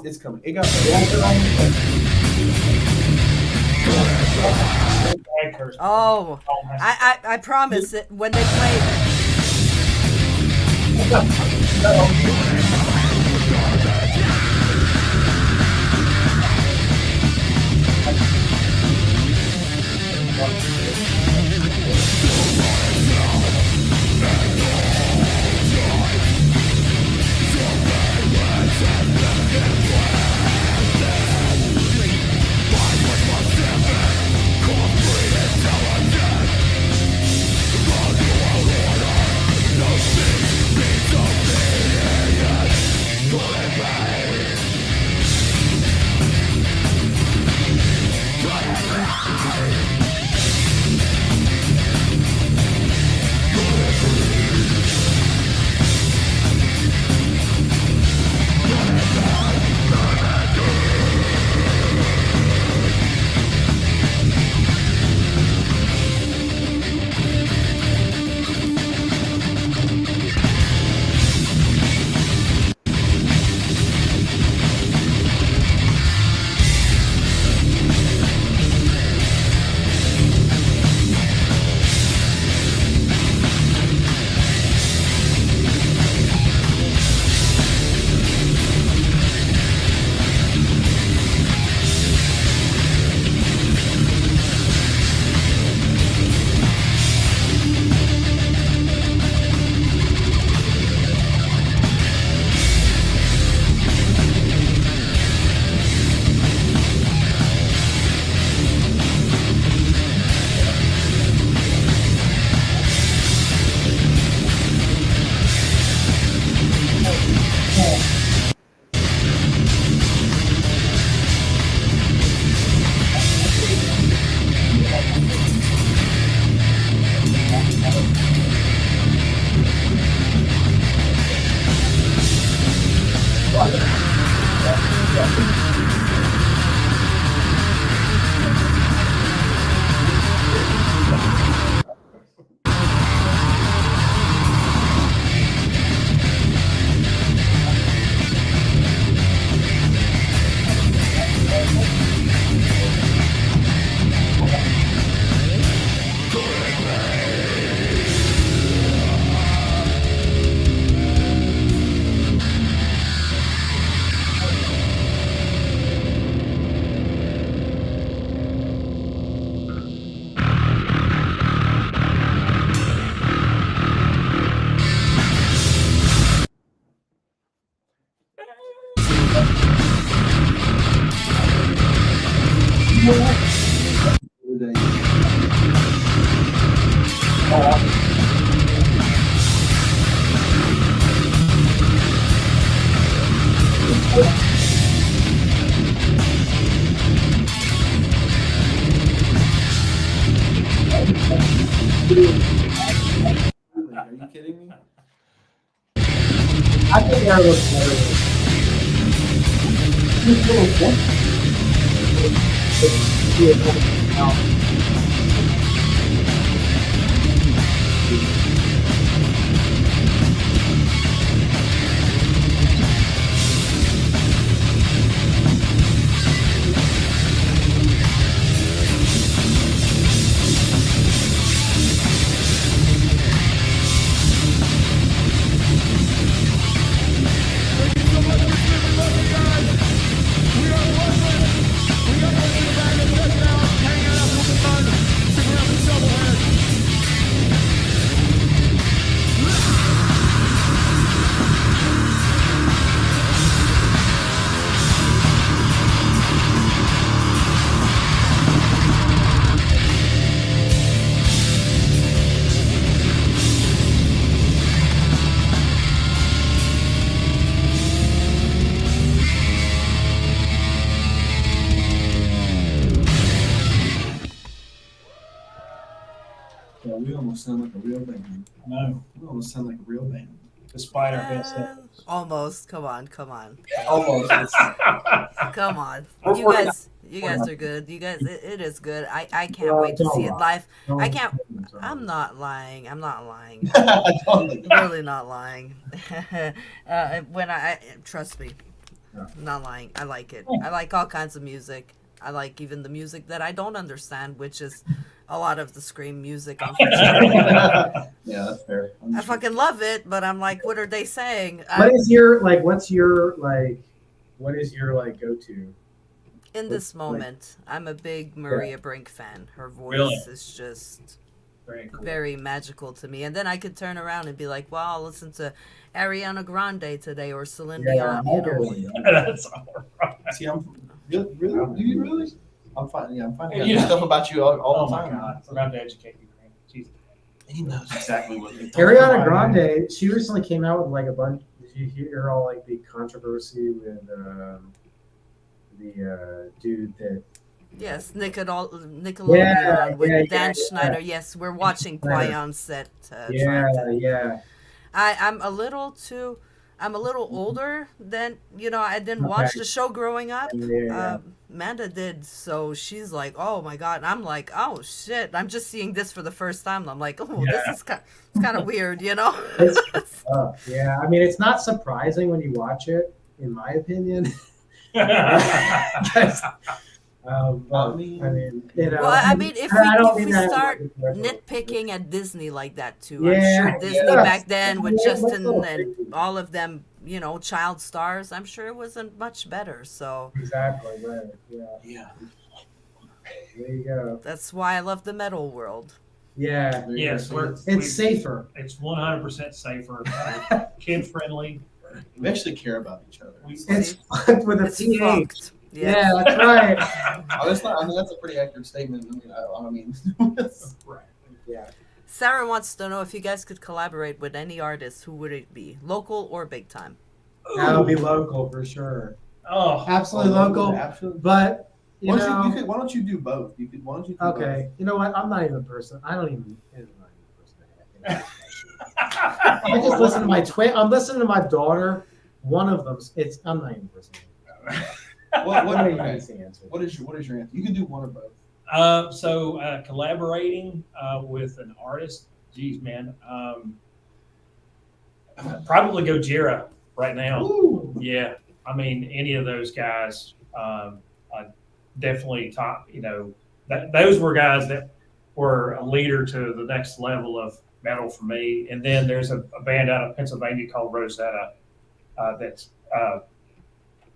[SPEAKER 5] It's coming. It got
[SPEAKER 1] Oh, I promise that when they play.
[SPEAKER 5] Are you kidding me?
[SPEAKER 3] I think that looks better.
[SPEAKER 5] Yeah, we almost sound like a real band.
[SPEAKER 2] No,
[SPEAKER 5] We almost sound like a real band.
[SPEAKER 2] despite our best
[SPEAKER 1] Uh,
[SPEAKER 2] efforts.
[SPEAKER 1] almost. Come on.
[SPEAKER 5] Almost.
[SPEAKER 1] Come on.
[SPEAKER 5] We're
[SPEAKER 1] You
[SPEAKER 5] working
[SPEAKER 1] guys, You guys are good. You guys, it is good. I can't wait to see it live. I can't. I'm not lying. I'm not lying. Really not lying. When I trust me, I'm not lying. I like it. I like all kinds of music. I like even the music that I don't understand, which is a lot of the scream music. Unfortunately.
[SPEAKER 5] Yeah, that's fair.
[SPEAKER 1] I fucking love it, but I'm like, what are they saying?
[SPEAKER 3] What is your like? What's your like? What is your like go-to?
[SPEAKER 1] In this moment, I'm a big Maria Brink fan. Her voice
[SPEAKER 2] Really?
[SPEAKER 1] is just
[SPEAKER 2] Very cool.
[SPEAKER 1] very magical to me. And then I could turn around and be like, well, I'll listen to Ariana Grande today or Celine Dion. You know?
[SPEAKER 2] That's all right.
[SPEAKER 5] See, I'm really, do you really? I'm finding, yeah, I'm finding
[SPEAKER 2] Yeah.
[SPEAKER 5] out stuff about you all
[SPEAKER 2] Oh
[SPEAKER 5] the
[SPEAKER 2] my
[SPEAKER 5] time.
[SPEAKER 2] God, I forgot to educate you, man. Jesus.
[SPEAKER 5] He knows exactly what you're
[SPEAKER 3] Ariana Grande, she recently came out with like a bunch. Did you hear all like the controversy with the dude that?
[SPEAKER 1] Yes, Nickelodeon with Dan
[SPEAKER 3] yeah.
[SPEAKER 1] Schneider. Yes, we're watching Quiet on set.
[SPEAKER 3] Yeah.
[SPEAKER 1] I'm a little older than, I didn't watch the show growing up.
[SPEAKER 3] Yeah.
[SPEAKER 1] Amanda did, so she's like, oh my God. And I'm like, oh shit, I'm just seeing this for the first time. And I'm like, oh, this is kind of weird,
[SPEAKER 3] It's, yeah, I mean, it's not surprising when you watch it, in my opinion. But, I mean,
[SPEAKER 1] Well, I mean, if we start
[SPEAKER 3] nitpicking,
[SPEAKER 1] nitpicking at Disney like that too,
[SPEAKER 3] Yeah,
[SPEAKER 1] I'm sure Disney
[SPEAKER 3] yeah.
[SPEAKER 1] back then with
[SPEAKER 3] Yeah,
[SPEAKER 1] Justin
[SPEAKER 3] what's up?
[SPEAKER 1] and all of them, child stars, I'm sure it wasn't much better. So
[SPEAKER 3] exactly right. Yeah,
[SPEAKER 5] Yeah.
[SPEAKER 3] there you go.
[SPEAKER 1] that's why I love the metal world.
[SPEAKER 3] Yeah,
[SPEAKER 2] Yes,
[SPEAKER 3] it's safer.
[SPEAKER 2] It's 100% safer, kid friendly.
[SPEAKER 5] We actually care about each other.
[SPEAKER 3] It's fucked with a
[SPEAKER 1] It's
[SPEAKER 3] PH.
[SPEAKER 1] fucked.
[SPEAKER 3] Yeah, that's right.
[SPEAKER 5] That's not, I mean, that's a pretty accurate statement. I mean,
[SPEAKER 2] Right.
[SPEAKER 3] Yeah.
[SPEAKER 1] Sarah wants to know if you guys could collaborate with any artist, who would it be? Local or big time?
[SPEAKER 3] That'll be local for sure.
[SPEAKER 2] Oh,
[SPEAKER 3] Absolutely local.
[SPEAKER 5] Absolutely.
[SPEAKER 3] But you
[SPEAKER 5] Why
[SPEAKER 3] know,
[SPEAKER 5] don't you do both? Why don't you do
[SPEAKER 3] okay. You know what? I'm not even a person. I don't even. I'm not even a person. I just listen to my twin. I'm listening to my daughter. One of them. I'm not even a person.
[SPEAKER 5] both?
[SPEAKER 3] What
[SPEAKER 5] What
[SPEAKER 3] are you answer?
[SPEAKER 5] What is your answer? You can do one or both.
[SPEAKER 2] So collaborating with an artist, geez, man, probably Gojira right now.
[SPEAKER 5] Ooh.
[SPEAKER 2] Yeah, I mean, any of those guys, definitely top. Those were guys that were a leader to the next level of metal for me. And then there's a band out of Pennsylvania called Rosetta that's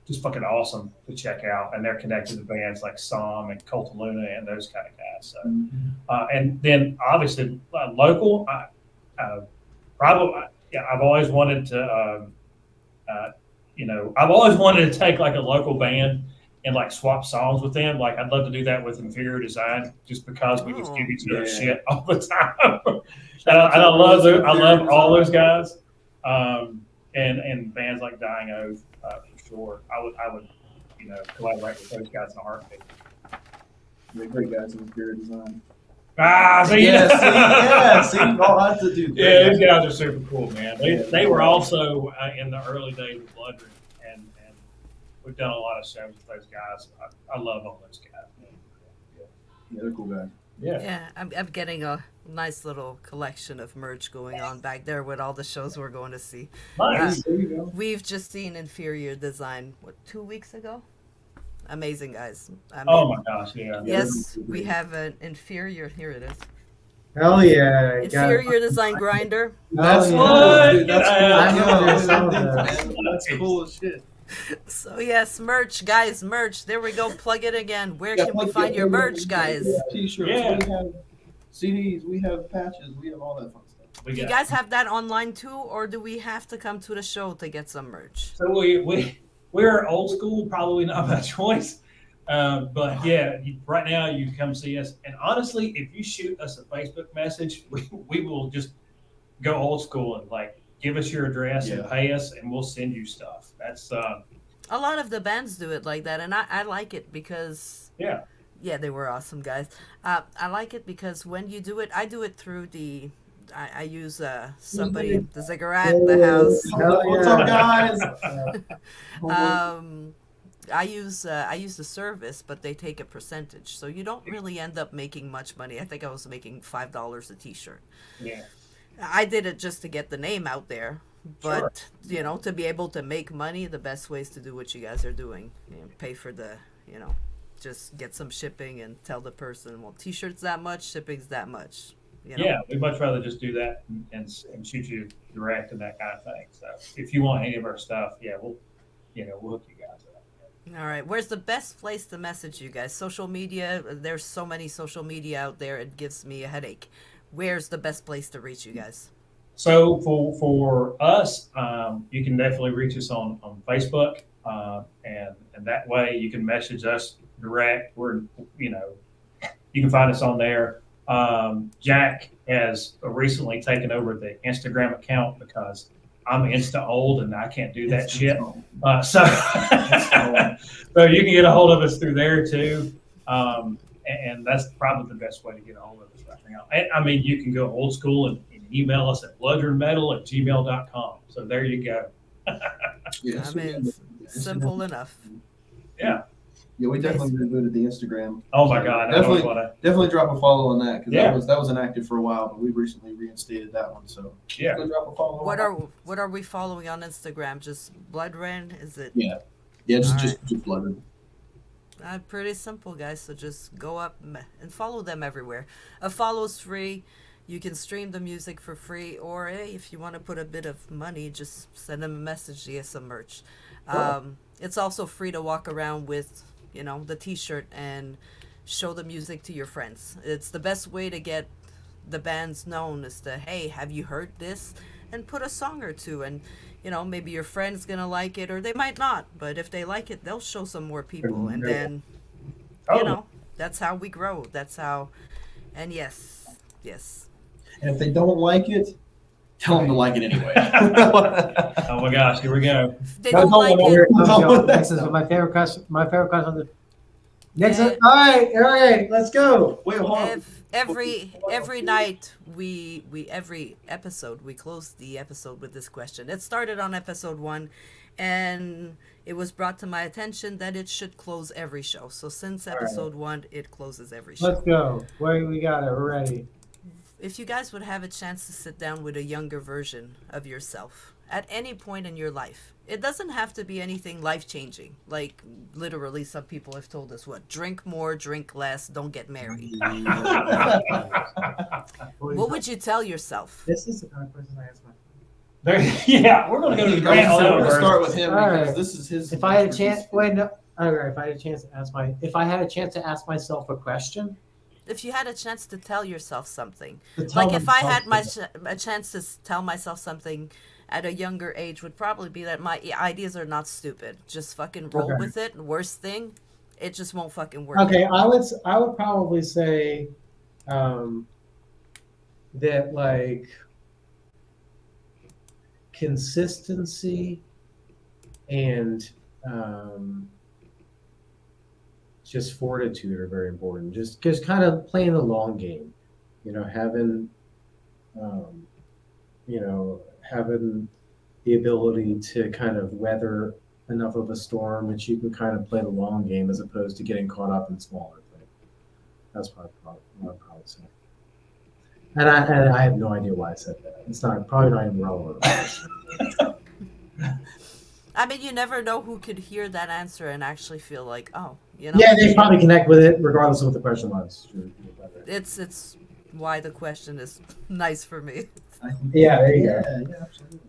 [SPEAKER 2] just fucking awesome to check out, and they're connected to bands like Som and Cult of Luna and those kind of guys. So, and then obviously local, probably, I've always wanted to, I've always wanted to take like a local band and like swap songs with them. Like I'd love to do that with Inferior Design, just because we just give each other shit all the time. and I love all those guys, and bands like Dying Oath. For sure, I would, collaborate with those guys in a heartbeat.
[SPEAKER 5] They're great guys in Spirit Design.
[SPEAKER 2] See,
[SPEAKER 5] See, all I have to do.
[SPEAKER 2] yeah, those guys are super cool, man. They were also in the early days of Blödhren, and we've done a lot of shows with those guys. I love all those guys.
[SPEAKER 5] Yeah, they're cool guys.
[SPEAKER 1] Yeah, I'm getting a nice little collection of merch going on back there with all the shows we're going to see.
[SPEAKER 2] Nice.
[SPEAKER 5] There you go.
[SPEAKER 1] We've just seen Inferior Design, 2 weeks ago? Amazing, guys. I mean,
[SPEAKER 2] Oh my gosh, yeah.
[SPEAKER 1] yes, we have an Inferior, here it is.
[SPEAKER 3] Hell yeah!
[SPEAKER 1] Inferior Design grinder.
[SPEAKER 5] That's
[SPEAKER 3] yeah.
[SPEAKER 2] What?
[SPEAKER 5] Dude, that's cool.
[SPEAKER 2] Yeah,
[SPEAKER 3] I know,
[SPEAKER 5] Yeah,
[SPEAKER 3] I saw
[SPEAKER 5] that's
[SPEAKER 3] that.
[SPEAKER 5] That's cool as shit.
[SPEAKER 1] So yes, merch, guys, merch. There we go. Plug it again. Where
[SPEAKER 5] Yeah,
[SPEAKER 1] can we
[SPEAKER 5] plug
[SPEAKER 1] find
[SPEAKER 5] it.
[SPEAKER 1] your merch, guys?
[SPEAKER 5] T-shirts.
[SPEAKER 2] Yeah.
[SPEAKER 5] We have CDs. We have patches. We have all that fun stuff.
[SPEAKER 2] We
[SPEAKER 1] Do you
[SPEAKER 2] got-
[SPEAKER 1] guys have that online too, or do we have to come to the show to get some merch?
[SPEAKER 2] So we're old school, probably not by choice. But yeah, right now you can come see us. And honestly, if you shoot us a Facebook message, we will just go old school and like give us your address and
[SPEAKER 5] Yeah.
[SPEAKER 2] pay us, and we'll send you stuff. That's
[SPEAKER 1] A lot of the bands do it like that, and I like it because
[SPEAKER 2] yeah.
[SPEAKER 1] they were awesome, guys. I like it because when you do it, I do it through I use somebody, the cigarette, the house.
[SPEAKER 3] Hell
[SPEAKER 5] What's
[SPEAKER 3] yeah.
[SPEAKER 5] up, guys?
[SPEAKER 1] I use the service, but they take a percentage, so you don't really end up making much money. I think I was making $5 a T-shirt.
[SPEAKER 2] Yeah.
[SPEAKER 1] I did it just to get the name out there,
[SPEAKER 2] Sure.
[SPEAKER 1] but to be able to make money, the best way is to do what you guys are doing. Pay for the, just get some shipping and tell the person, well, T-shirts that much, shipping's that much.
[SPEAKER 2] Yeah, we'd much rather just do that and shoot you direct and that kind of thing. So if you want any of our stuff, yeah, we'll hook you guys up.
[SPEAKER 1] All right. Where's the best place to message you guys? Social media. There's so many social media out there. It gives me a headache. Where's the best place to reach you guys?
[SPEAKER 2] So for us, you can definitely reach us on Facebook, and that way you can message us direct. You can find us on there. Jack has recently taken over the Instagram account because I'm Insta old and I can't do that shit. So you can get a hold of us through there too. And that's probably the best way to get a hold of us right now. And, I mean, you can go old school and email us at blödrenmetal@gmail.com. So there you go.
[SPEAKER 5] Yeah,
[SPEAKER 1] I mean, simple enough.
[SPEAKER 2] Yeah.
[SPEAKER 5] Yeah, we definitely rebooted the Instagram.
[SPEAKER 2] Oh my God.
[SPEAKER 5] Definitely drop a follow on that because
[SPEAKER 2] Yeah.
[SPEAKER 5] that was inactive for a while, but we recently reinstated that one. So
[SPEAKER 2] Yeah.
[SPEAKER 5] go drop a follow. on that.
[SPEAKER 1] What are we following on Instagram? Just Blödhren? Is it?
[SPEAKER 5] Yeah, just
[SPEAKER 1] All
[SPEAKER 5] just Blödhren.
[SPEAKER 1] Pretty simple, guys. So just go up and follow them everywhere. A follow's free. You can stream the music for free, or hey, if you want to put a bit of money, just send them a message to get some merch. It's also free to walk around with, the T-shirt and show the music to your friends. It's the best way to get the bands known is to, hey, have you heard this? And put a song or two, and maybe your friend's gonna like it, or they might not. But if they like it, they'll show some more people, and then, that's how we grow. That's how, and yes.
[SPEAKER 5] And if they don't like it, tell them to like it anyway.
[SPEAKER 2] Oh my gosh, here we go.
[SPEAKER 1] If they don't like it,
[SPEAKER 3] This is my favorite question. My favorite question. Next, all right, let's go.
[SPEAKER 5] Wait, hold on.
[SPEAKER 1] every night every episode we close the episode with this question. It started on episode 1, and it was brought to my attention that it should close every show. So since episode 1, it closes every show.
[SPEAKER 3] Let's go. We got it. We're ready.
[SPEAKER 1] If you guys would have a chance to sit down with a younger version of yourself at any point in your life, it doesn't have to be anything life-changing. Like, literally, some people have told us, drink more, drink less, don't get married. What would you tell yourself?
[SPEAKER 3] This is the kind of person I ask my.
[SPEAKER 2] Yeah, we're going to go to the grand
[SPEAKER 5] So we're
[SPEAKER 2] level
[SPEAKER 5] gonna
[SPEAKER 2] first.
[SPEAKER 5] start with him
[SPEAKER 3] All
[SPEAKER 5] because
[SPEAKER 3] right.
[SPEAKER 5] this is his.
[SPEAKER 3] If I had a chance, wait, no. All right. If I had a chance to ask myself a question.
[SPEAKER 1] If you had a chance to tell yourself something,
[SPEAKER 3] to tell
[SPEAKER 1] like if I
[SPEAKER 3] myself
[SPEAKER 1] had
[SPEAKER 3] something.
[SPEAKER 1] a chance to tell myself something at a younger age, would probably be that my ideas are not stupid. Just fucking roll
[SPEAKER 3] Okay.
[SPEAKER 1] with it. Worst thing, it just won't fucking work.
[SPEAKER 3] Okay, I would probably say that like consistency and just fortitude are very important. Just kind of playing the long game, having having the ability to kind of weather enough of a storm that you can kind of play the long game as opposed to getting caught up in smaller things. That's what I'd probably say. And I have no idea why I said that. It's probably not even relevant.
[SPEAKER 1] I mean, you never know who could hear that answer and actually feel like, oh,
[SPEAKER 3] Yeah, they probably connect with it regardless of what the question was.
[SPEAKER 1] It's why the question is nice for me.
[SPEAKER 3] Yeah, there you go.
[SPEAKER 5] Yeah, absolutely.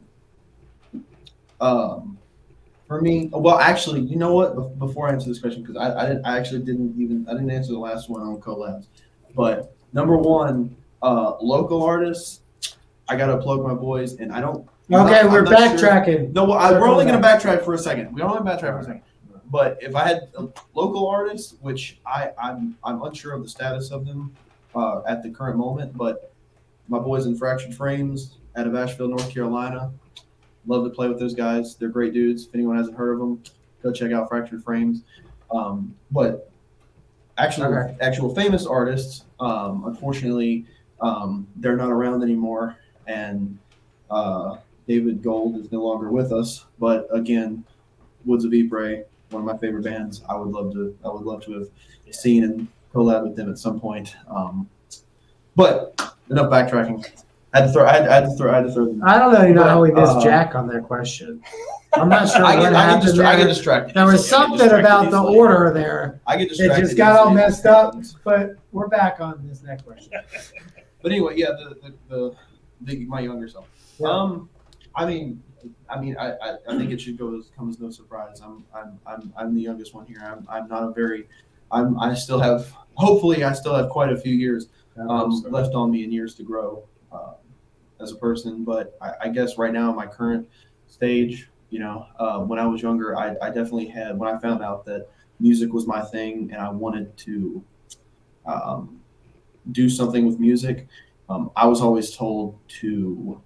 [SPEAKER 5] For me, well, actually, you know what? Before I answer this question, because I actually didn't answer the last one on collabs. But number one, local artists, I gotta plug my boys, and I don't.
[SPEAKER 3] Okay, we're
[SPEAKER 5] I'm not
[SPEAKER 3] backtracking.
[SPEAKER 5] Sure. No, we're only gonna backtrack for a second. But if I had a local artists, which I'm unsure of the status of them at the current moment, but my boys in Fractured Frames out of Asheville, North Carolina. Love to play with those guys. They're great dudes. If anyone hasn't heard of them, go check out Fractured Frames. But actual famous artists, unfortunately, they're not around anymore. And David Gold is no longer with us. But again, Woods of Ypres, one of my favorite bands. I would love to have seen and collab with them at some point. But enough backtracking. I had to throw them.
[SPEAKER 3] I don't know how we missed
[SPEAKER 5] Uh,
[SPEAKER 3] Jack on that question. I'm not sure
[SPEAKER 5] I
[SPEAKER 3] what happened
[SPEAKER 5] get
[SPEAKER 3] there.
[SPEAKER 5] distracted.
[SPEAKER 3] There was something about the order there.
[SPEAKER 5] I get
[SPEAKER 3] It
[SPEAKER 5] distracted.
[SPEAKER 3] just got all
[SPEAKER 5] easily.
[SPEAKER 3] messed up, but we're back on this next question.
[SPEAKER 5] But anyway, yeah, my younger self.
[SPEAKER 3] Yeah.
[SPEAKER 5] I think it should come as no surprise. I'm the youngest one here. I'm not a very. I still have. Hopefully, I still have quite a few years left on me and years to grow as a person. But I guess right now, my current stage, when I was younger, I definitely had, when I found out that music was my thing and I wanted to do something with music, I was always told to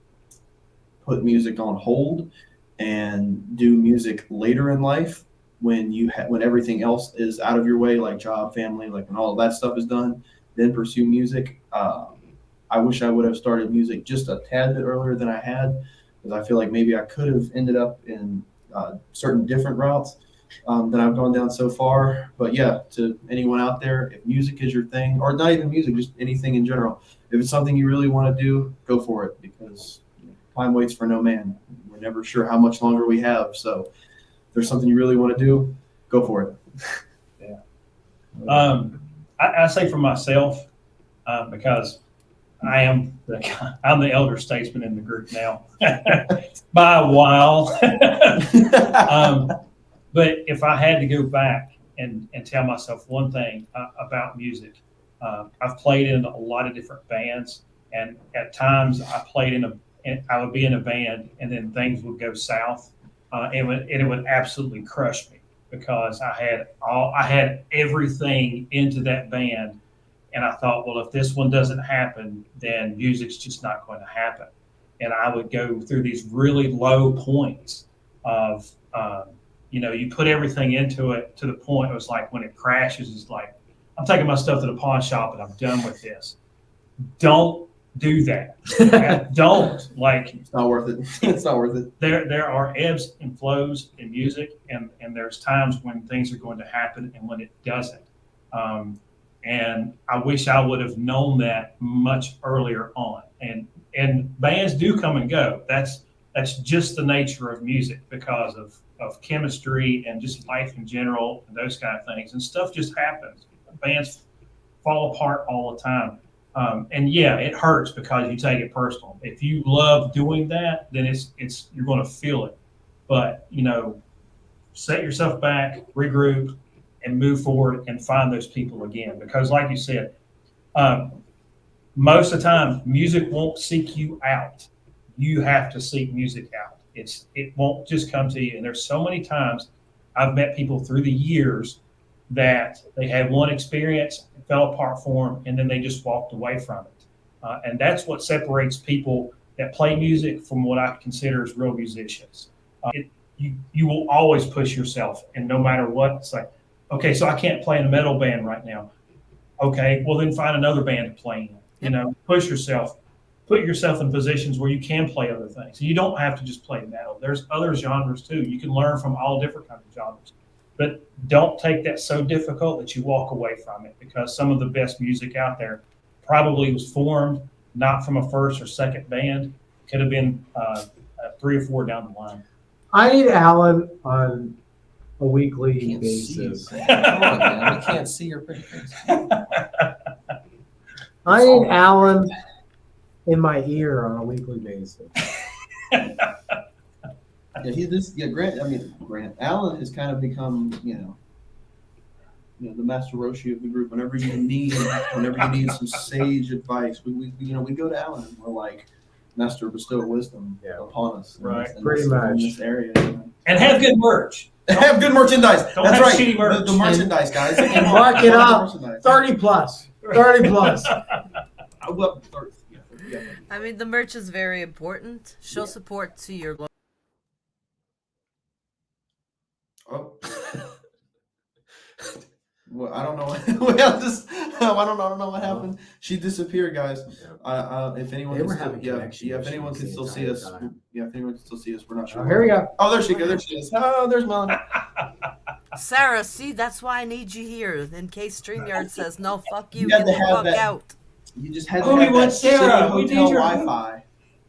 [SPEAKER 5] put music on hold and do music later in life when when everything else is out of your way, like job, family, like when all of that stuff is done, then pursue music. I wish I would have started music just a tad bit earlier than I had, because I feel like maybe I could have ended up in certain different routes that I've gone down so far. But yeah, to anyone out there, if music is your thing, or not even music, just anything in general, if it's something you really want to do, go for it, because time waits for no man. We're never sure how much longer we have. So if there's something you really want to do, go for it.
[SPEAKER 2] Yeah. I say for myself, because I'm the elder statesman in the group now by a while. But if I had to go back and tell myself one thing about music, I've played in a lot of different bands, and at times I would be in a band, and then things would go south, and it would absolutely crush me, because I had everything into that band. And I thought, well, if this one doesn't happen, then music's just not going to happen. And I would go through these really low points of, you put everything into it to the point it was like when it crashes, it's like, I'm taking my stuff to the pawn shop and I'm done with this. Don't do that. Don't. Like,
[SPEAKER 5] It's not worth it. It's not worth it.
[SPEAKER 2] There are ebbs and flows in music, and there's times when things are going to happen and when it doesn't. And I wish I would have known that much earlier on. And bands do come and go. That's just the nature of music, because of chemistry and just life in general and those kind of things. And stuff just happens. Bands fall apart all the time. And yeah, it hurts because you take it personal. If you love doing that, then you're going to feel it. But set yourself back, regroup, and move forward and find those people again. Because like you said, most of the time, music won't seek you out. You have to seek music out. It won't just come to you. And there's so many times I've met people through the years that they had one experience, it fell apart for them, and then they just walked away from it. And that's what separates people that play music from what I consider as real musicians. You will always push yourself, and no matter what, it's like, okay, so I can't play in a metal band right now. Okay, well then find another band to play in. Push yourself, put yourself in positions where you can play other things. You don't have to just play metal. There's other genres too. You can learn from all different kinds of genres. But don't take that so difficult that you walk away from it, because some of the best music out there probably was formed not from a first or second band. Could have been 3 or 4 down the line.
[SPEAKER 3] I need Alan on a weekly basis.
[SPEAKER 7] Come on, man. We can't see your pretty face.
[SPEAKER 3] I need Alan in my ear on a weekly basis.
[SPEAKER 5] Grant. Alan has kind of become, the Master Roshi of the group. Whenever you need some sage advice, we go to Alan, and we're like, Master, bestow wisdom upon us.
[SPEAKER 2] Right.
[SPEAKER 3] Pretty much.
[SPEAKER 5] In this area.
[SPEAKER 2] And have good merch.
[SPEAKER 5] Have good merchandise.
[SPEAKER 2] Don't
[SPEAKER 5] That's
[SPEAKER 2] have
[SPEAKER 5] right.
[SPEAKER 2] shitty merch.
[SPEAKER 5] The merchandise, guys.
[SPEAKER 3] And mark it up. 30 plus. 30 plus.
[SPEAKER 5] I will up 30. Yeah.
[SPEAKER 1] I mean, the merch is very important. Show support to your local.
[SPEAKER 5] Oh. Well, I don't know. I don't know what happened. She disappeared, guys. If anyone
[SPEAKER 3] They
[SPEAKER 5] can
[SPEAKER 3] were
[SPEAKER 5] still,
[SPEAKER 3] having connection
[SPEAKER 5] if anyone can
[SPEAKER 3] issues
[SPEAKER 5] still
[SPEAKER 3] the
[SPEAKER 5] see us,
[SPEAKER 3] entire time.
[SPEAKER 5] if anyone can still see us, we're not sure.
[SPEAKER 3] Oh, here we go.
[SPEAKER 5] Oh, there she goes. There she is. Oh, there's Melany.
[SPEAKER 1] Sarah, see, that's why I need you here. In case StreamYard says, no, fuck you,
[SPEAKER 5] You had
[SPEAKER 1] get
[SPEAKER 5] to
[SPEAKER 1] the
[SPEAKER 5] have
[SPEAKER 1] fuck
[SPEAKER 5] that-
[SPEAKER 1] out.
[SPEAKER 5] You just had to
[SPEAKER 2] Oh, we
[SPEAKER 5] have
[SPEAKER 2] want
[SPEAKER 5] that
[SPEAKER 2] Sarah.
[SPEAKER 5] shitty
[SPEAKER 2] We
[SPEAKER 5] hotel
[SPEAKER 2] need your-
[SPEAKER 5] Wi-Fi.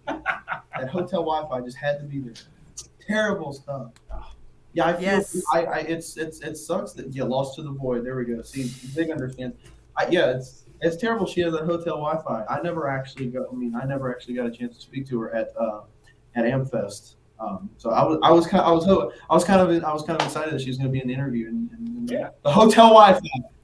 [SPEAKER 5] That hotel Wi-Fi just had to be there. Terrible stuff. Yeah, I feel
[SPEAKER 1] Yes.
[SPEAKER 5] it sucks that you lost to the void. There we go. See, Big understands. It's terrible. She has that hotel Wi-Fi. I never actually got a chance to speak to her at Amfest. So I was kind of excited that she was going to be in the interview and
[SPEAKER 2] Yeah.
[SPEAKER 5] the hotel Wi-Fi.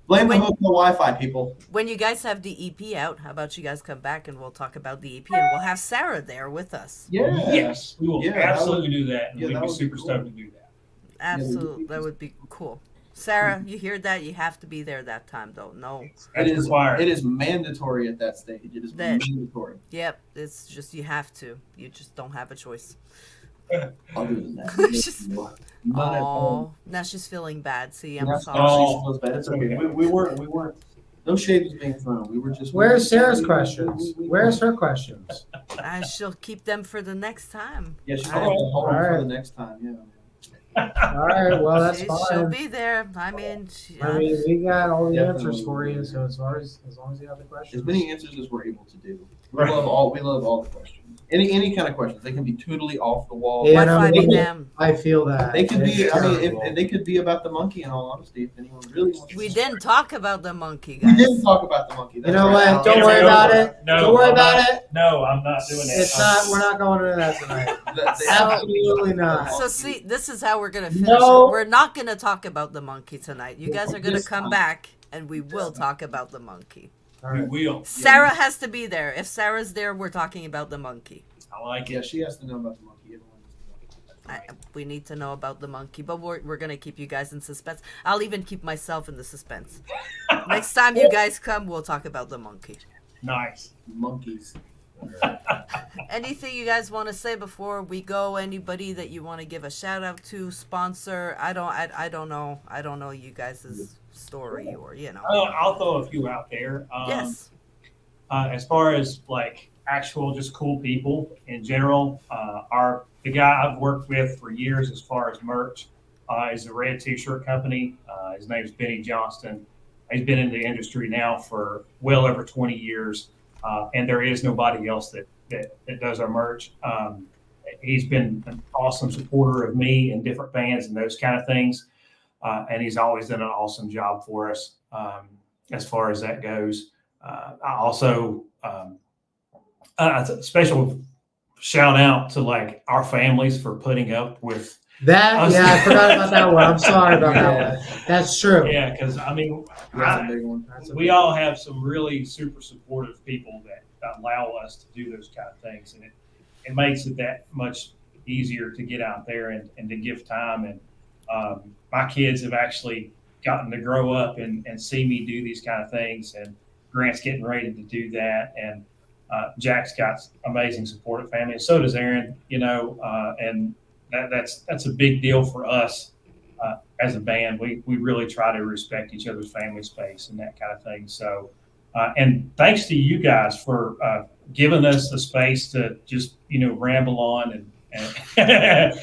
[SPEAKER 5] Blame the
[SPEAKER 1] When-
[SPEAKER 5] hotel Wi-Fi, people.
[SPEAKER 1] When you guys have the EP out, how about you guys come back and we'll talk about the EP and we'll have Sarah there with us.
[SPEAKER 5] Yeah.
[SPEAKER 2] Yes, we will
[SPEAKER 5] Yeah, that
[SPEAKER 2] absolutely do that. And
[SPEAKER 5] yeah,
[SPEAKER 2] we'd
[SPEAKER 5] that
[SPEAKER 2] be
[SPEAKER 5] would be
[SPEAKER 2] super
[SPEAKER 5] cool.
[SPEAKER 2] stoked to do that.
[SPEAKER 1] Absolutely. That would be cool. Sarah, you hear that? You have to be there that time, though. No.
[SPEAKER 2] That's required.
[SPEAKER 5] It is mandatory at that stage. It is
[SPEAKER 1] That-
[SPEAKER 5] mandatory.
[SPEAKER 1] Yep. It's just, you have to. You just don't have a choice.
[SPEAKER 5] Other than that,
[SPEAKER 1] She's-
[SPEAKER 5] none at all.
[SPEAKER 1] Oh, now she's feeling bad. See, I'm
[SPEAKER 5] That's
[SPEAKER 1] sorry.
[SPEAKER 5] how she feels bad. It's okay. We weren't. No shade was being thrown. We were just.
[SPEAKER 3] Where's Sarah's questions? Where's her questions?
[SPEAKER 1] She'll keep them for the next time.
[SPEAKER 5] Yeah, she's
[SPEAKER 1] All
[SPEAKER 5] gonna
[SPEAKER 1] right.
[SPEAKER 5] hold on for
[SPEAKER 3] Alright.
[SPEAKER 5] the next time. Yeah.
[SPEAKER 3] All right, well that's
[SPEAKER 1] She'll
[SPEAKER 3] fine.
[SPEAKER 1] be there. I mean,
[SPEAKER 3] I mean, we got all the
[SPEAKER 5] Definitely.
[SPEAKER 3] answers for you. So as long as you have the
[SPEAKER 5] As
[SPEAKER 3] questions.
[SPEAKER 5] many answers as we're able to do. We
[SPEAKER 2] Right.
[SPEAKER 5] love all the questions. Any kind of questions. They can be totally off the wall.
[SPEAKER 3] Yeah,
[SPEAKER 1] Wi-Fi
[SPEAKER 3] no,
[SPEAKER 1] be
[SPEAKER 3] they-
[SPEAKER 1] damned.
[SPEAKER 3] I feel that.
[SPEAKER 5] They could be.
[SPEAKER 3] It's
[SPEAKER 5] I mean,
[SPEAKER 3] terrible.
[SPEAKER 5] they could be about the monkey. In all honesty, if anyone really wants.
[SPEAKER 1] We
[SPEAKER 5] to
[SPEAKER 1] didn't talk about the monkey,
[SPEAKER 5] We
[SPEAKER 1] guys.
[SPEAKER 5] didn't talk about the monkey.
[SPEAKER 3] You
[SPEAKER 5] That's
[SPEAKER 3] know
[SPEAKER 5] right.
[SPEAKER 3] what? Don't
[SPEAKER 2] Here
[SPEAKER 3] worry
[SPEAKER 2] we go.
[SPEAKER 3] about it.
[SPEAKER 2] No,
[SPEAKER 3] Don't worry
[SPEAKER 2] I'm
[SPEAKER 3] about
[SPEAKER 2] not-
[SPEAKER 3] it.
[SPEAKER 2] No, I'm not doing that.
[SPEAKER 3] It's not. We're not going into that tonight.
[SPEAKER 5] The-
[SPEAKER 3] Absolutely not.
[SPEAKER 1] So see, this is how we're gonna finish.
[SPEAKER 3] No.
[SPEAKER 1] it. We're not gonna talk about the monkey tonight. You guys are gonna
[SPEAKER 5] This
[SPEAKER 1] come
[SPEAKER 5] time.
[SPEAKER 1] back, and we will talk about the monkey.
[SPEAKER 3] All
[SPEAKER 2] We
[SPEAKER 3] right.
[SPEAKER 2] will.
[SPEAKER 1] Sarah has to be there. If Sarah's there, we're talking about the monkey.
[SPEAKER 2] I like
[SPEAKER 5] Yeah,
[SPEAKER 2] it.
[SPEAKER 5] she has to know about the monkey. Everyone has to know.
[SPEAKER 1] We need to know about the monkey, but we're gonna keep you guys in suspense. I'll even keep myself in the suspense. Next time you guys come, we'll talk about the monkey.
[SPEAKER 2] Nice.
[SPEAKER 5] Monkeys.
[SPEAKER 1] Anything you guys want to say before we go? Anybody that you want to give a shout out to, sponsor? I don't know. I don't know you guys' story or
[SPEAKER 2] I'll throw a few out there.
[SPEAKER 1] Yes.
[SPEAKER 2] As far as like actual just cool people in general, the guy I've worked with for years as far as merch is a Red T-shirt company. His name is Benny Johnston. He's been in the industry now for well over 20 years, and there is nobody else that does our merch. He's been an awesome supporter of me and different bands and those kind of things, and he's always done an awesome job for us as far as that goes. I also a special shout out to like our families for putting up with
[SPEAKER 3] That, yeah, I forgot about that one. I'm sorry about that one. That's true.
[SPEAKER 2] yeah, because I mean
[SPEAKER 5] That's a big one.
[SPEAKER 3] That's a
[SPEAKER 2] we all have some really super supportive people that allow us to do those kind of things, and it makes it that much easier to get out there and to give time. And my kids have actually gotten to grow up and see me do these kind of things, and Grant's getting ready to do that, and Jack's got amazing supportive family, and so does Aaron. And that's a big deal for us as a band. We really try to respect each other's family space and that kind of thing. So, and thanks to you guys for giving us the space to just ramble on and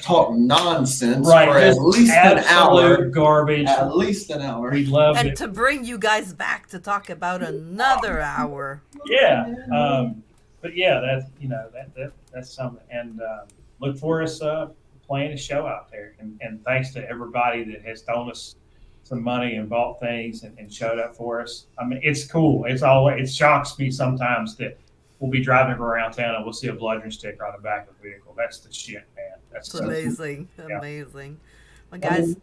[SPEAKER 5] Talk nonsense
[SPEAKER 2] right,
[SPEAKER 5] for at
[SPEAKER 2] just
[SPEAKER 5] least an
[SPEAKER 2] absolute
[SPEAKER 5] hour.
[SPEAKER 2] garbage.
[SPEAKER 5] At least an hour.
[SPEAKER 2] We love
[SPEAKER 1] And
[SPEAKER 2] it.
[SPEAKER 1] to bring you guys back to talk about another hour.
[SPEAKER 2] Yeah, but yeah, that's something. And look for us playing a show out there. And thanks to everybody that has thrown us some money and bought things and showed up for us. I mean, it's cool. It shocks me sometimes that we'll be driving around town and we'll see a Blödhren sticker on the back of the vehicle. That's the shit, man.
[SPEAKER 1] It's amazing,
[SPEAKER 2] Yeah.
[SPEAKER 1] amazing. Well, guys,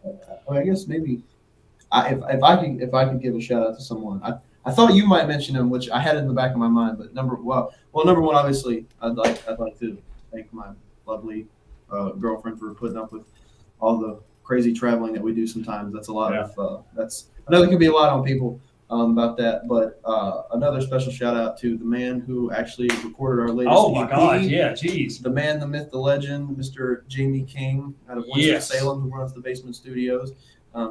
[SPEAKER 5] I guess maybe if I could give a shout out to someone, I thought you might mention him, which I had in the back of my mind. But number one, obviously, I'd like to thank my lovely girlfriend for putting up with all the crazy traveling that we do sometimes. That's a lot of I know there can be a lot on people about that, but another special shout out to the man who actually recorded our latest
[SPEAKER 2] Oh my
[SPEAKER 5] EP.
[SPEAKER 2] God, yeah, geez.
[SPEAKER 5] The man, the myth, the legend, Mr. Jamie King out of Winston-Salem, who runs the Basement Studios.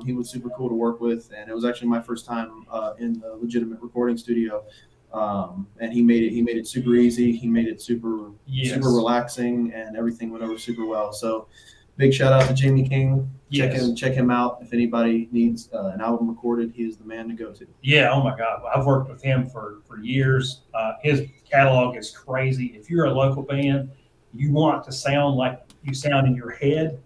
[SPEAKER 5] He was super cool to work with, and it was actually my first time in a legitimate recording studio. And he made it super easy. He made it super relaxing, and everything went over super well. So big shout out to Jamie King.
[SPEAKER 2] Yes.
[SPEAKER 5] Check him out. If anybody needs an album recorded, he is the man to go to.
[SPEAKER 2] Yeah, oh my God. I've worked with him for years. His catalog is crazy. If you're a local band, you want to sound like you sound in your head,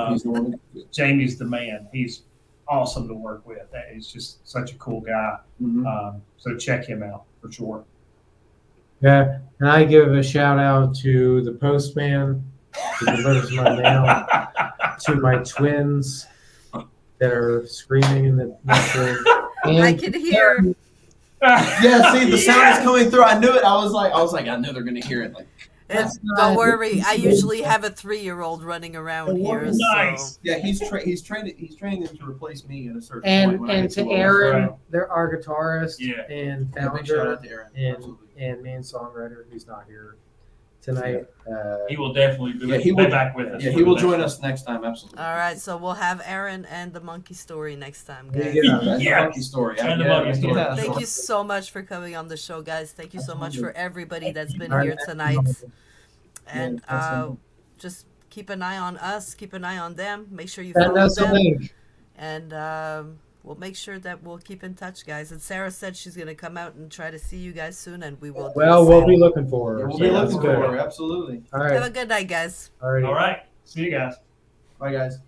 [SPEAKER 5] He's the one.
[SPEAKER 2] Jamie's the man. He's awesome to work with. He's just such a cool guy.
[SPEAKER 5] Mhm.
[SPEAKER 2] So check him out for sure.
[SPEAKER 3] Yeah, and I give a shout out to the postman who delivers my mail, to my twins that are screaming in the next room.
[SPEAKER 1] I
[SPEAKER 3] And
[SPEAKER 1] can hear.
[SPEAKER 5] Yeah, see, the sound
[SPEAKER 2] Yes!
[SPEAKER 5] is coming through. I knew it. I was like, I know they're gonna hear it. Like,
[SPEAKER 1] And don't worry, I usually have a 3-year-old running around here.
[SPEAKER 2] Nice.
[SPEAKER 1] So.
[SPEAKER 5] yeah, he's training them to replace me at a certain point.
[SPEAKER 3] and
[SPEAKER 5] when I get
[SPEAKER 3] to
[SPEAKER 5] too old.
[SPEAKER 3] Aaron,
[SPEAKER 2] Right.
[SPEAKER 3] they're our guitarist
[SPEAKER 2] Yeah.
[SPEAKER 3] and
[SPEAKER 5] Yeah, big shout
[SPEAKER 3] founder
[SPEAKER 5] out to Aaron.
[SPEAKER 3] and
[SPEAKER 5] Absolutely.
[SPEAKER 3] main songwriter who's not here tonight.
[SPEAKER 2] He will definitely be,
[SPEAKER 5] Yeah, he will-
[SPEAKER 2] back with us.
[SPEAKER 5] Yeah,
[SPEAKER 2] for
[SPEAKER 5] he
[SPEAKER 2] the
[SPEAKER 5] will
[SPEAKER 2] next
[SPEAKER 5] join
[SPEAKER 2] one.
[SPEAKER 5] us next time. Absolutely.
[SPEAKER 1] All right, so we'll have Aaron and the monkey story next time,
[SPEAKER 3] There
[SPEAKER 1] guys.
[SPEAKER 3] you go.
[SPEAKER 5] That's
[SPEAKER 2] Yeah.
[SPEAKER 5] the monkey story.
[SPEAKER 2] And the monkey story.
[SPEAKER 5] Yeah,
[SPEAKER 1] Thank
[SPEAKER 5] sure.
[SPEAKER 1] you so much for coming on the show, guys. Thank you so much for everybody that's been
[SPEAKER 3] All right.
[SPEAKER 1] here tonight. And
[SPEAKER 3] Yeah, awesome.
[SPEAKER 1] just keep an eye on us, keep an eye on them. Make sure you
[SPEAKER 3] Send
[SPEAKER 1] follow
[SPEAKER 3] us a
[SPEAKER 1] them.
[SPEAKER 3] link.
[SPEAKER 1] And we'll make sure that we'll keep in touch, guys. And Sarah said she's going to come out and try to see you guys soon, and we will do
[SPEAKER 3] Well,
[SPEAKER 1] the
[SPEAKER 3] we'll
[SPEAKER 1] same.
[SPEAKER 3] be looking for her.
[SPEAKER 5] Yeah, we'll
[SPEAKER 3] so
[SPEAKER 5] be
[SPEAKER 3] that's
[SPEAKER 5] looking
[SPEAKER 3] good.
[SPEAKER 5] for her. Absolutely.
[SPEAKER 3] All
[SPEAKER 1] Have a
[SPEAKER 3] right.
[SPEAKER 1] good night, guys.
[SPEAKER 3] All right.
[SPEAKER 2] All right. See you guys.
[SPEAKER 5] Bye, guys.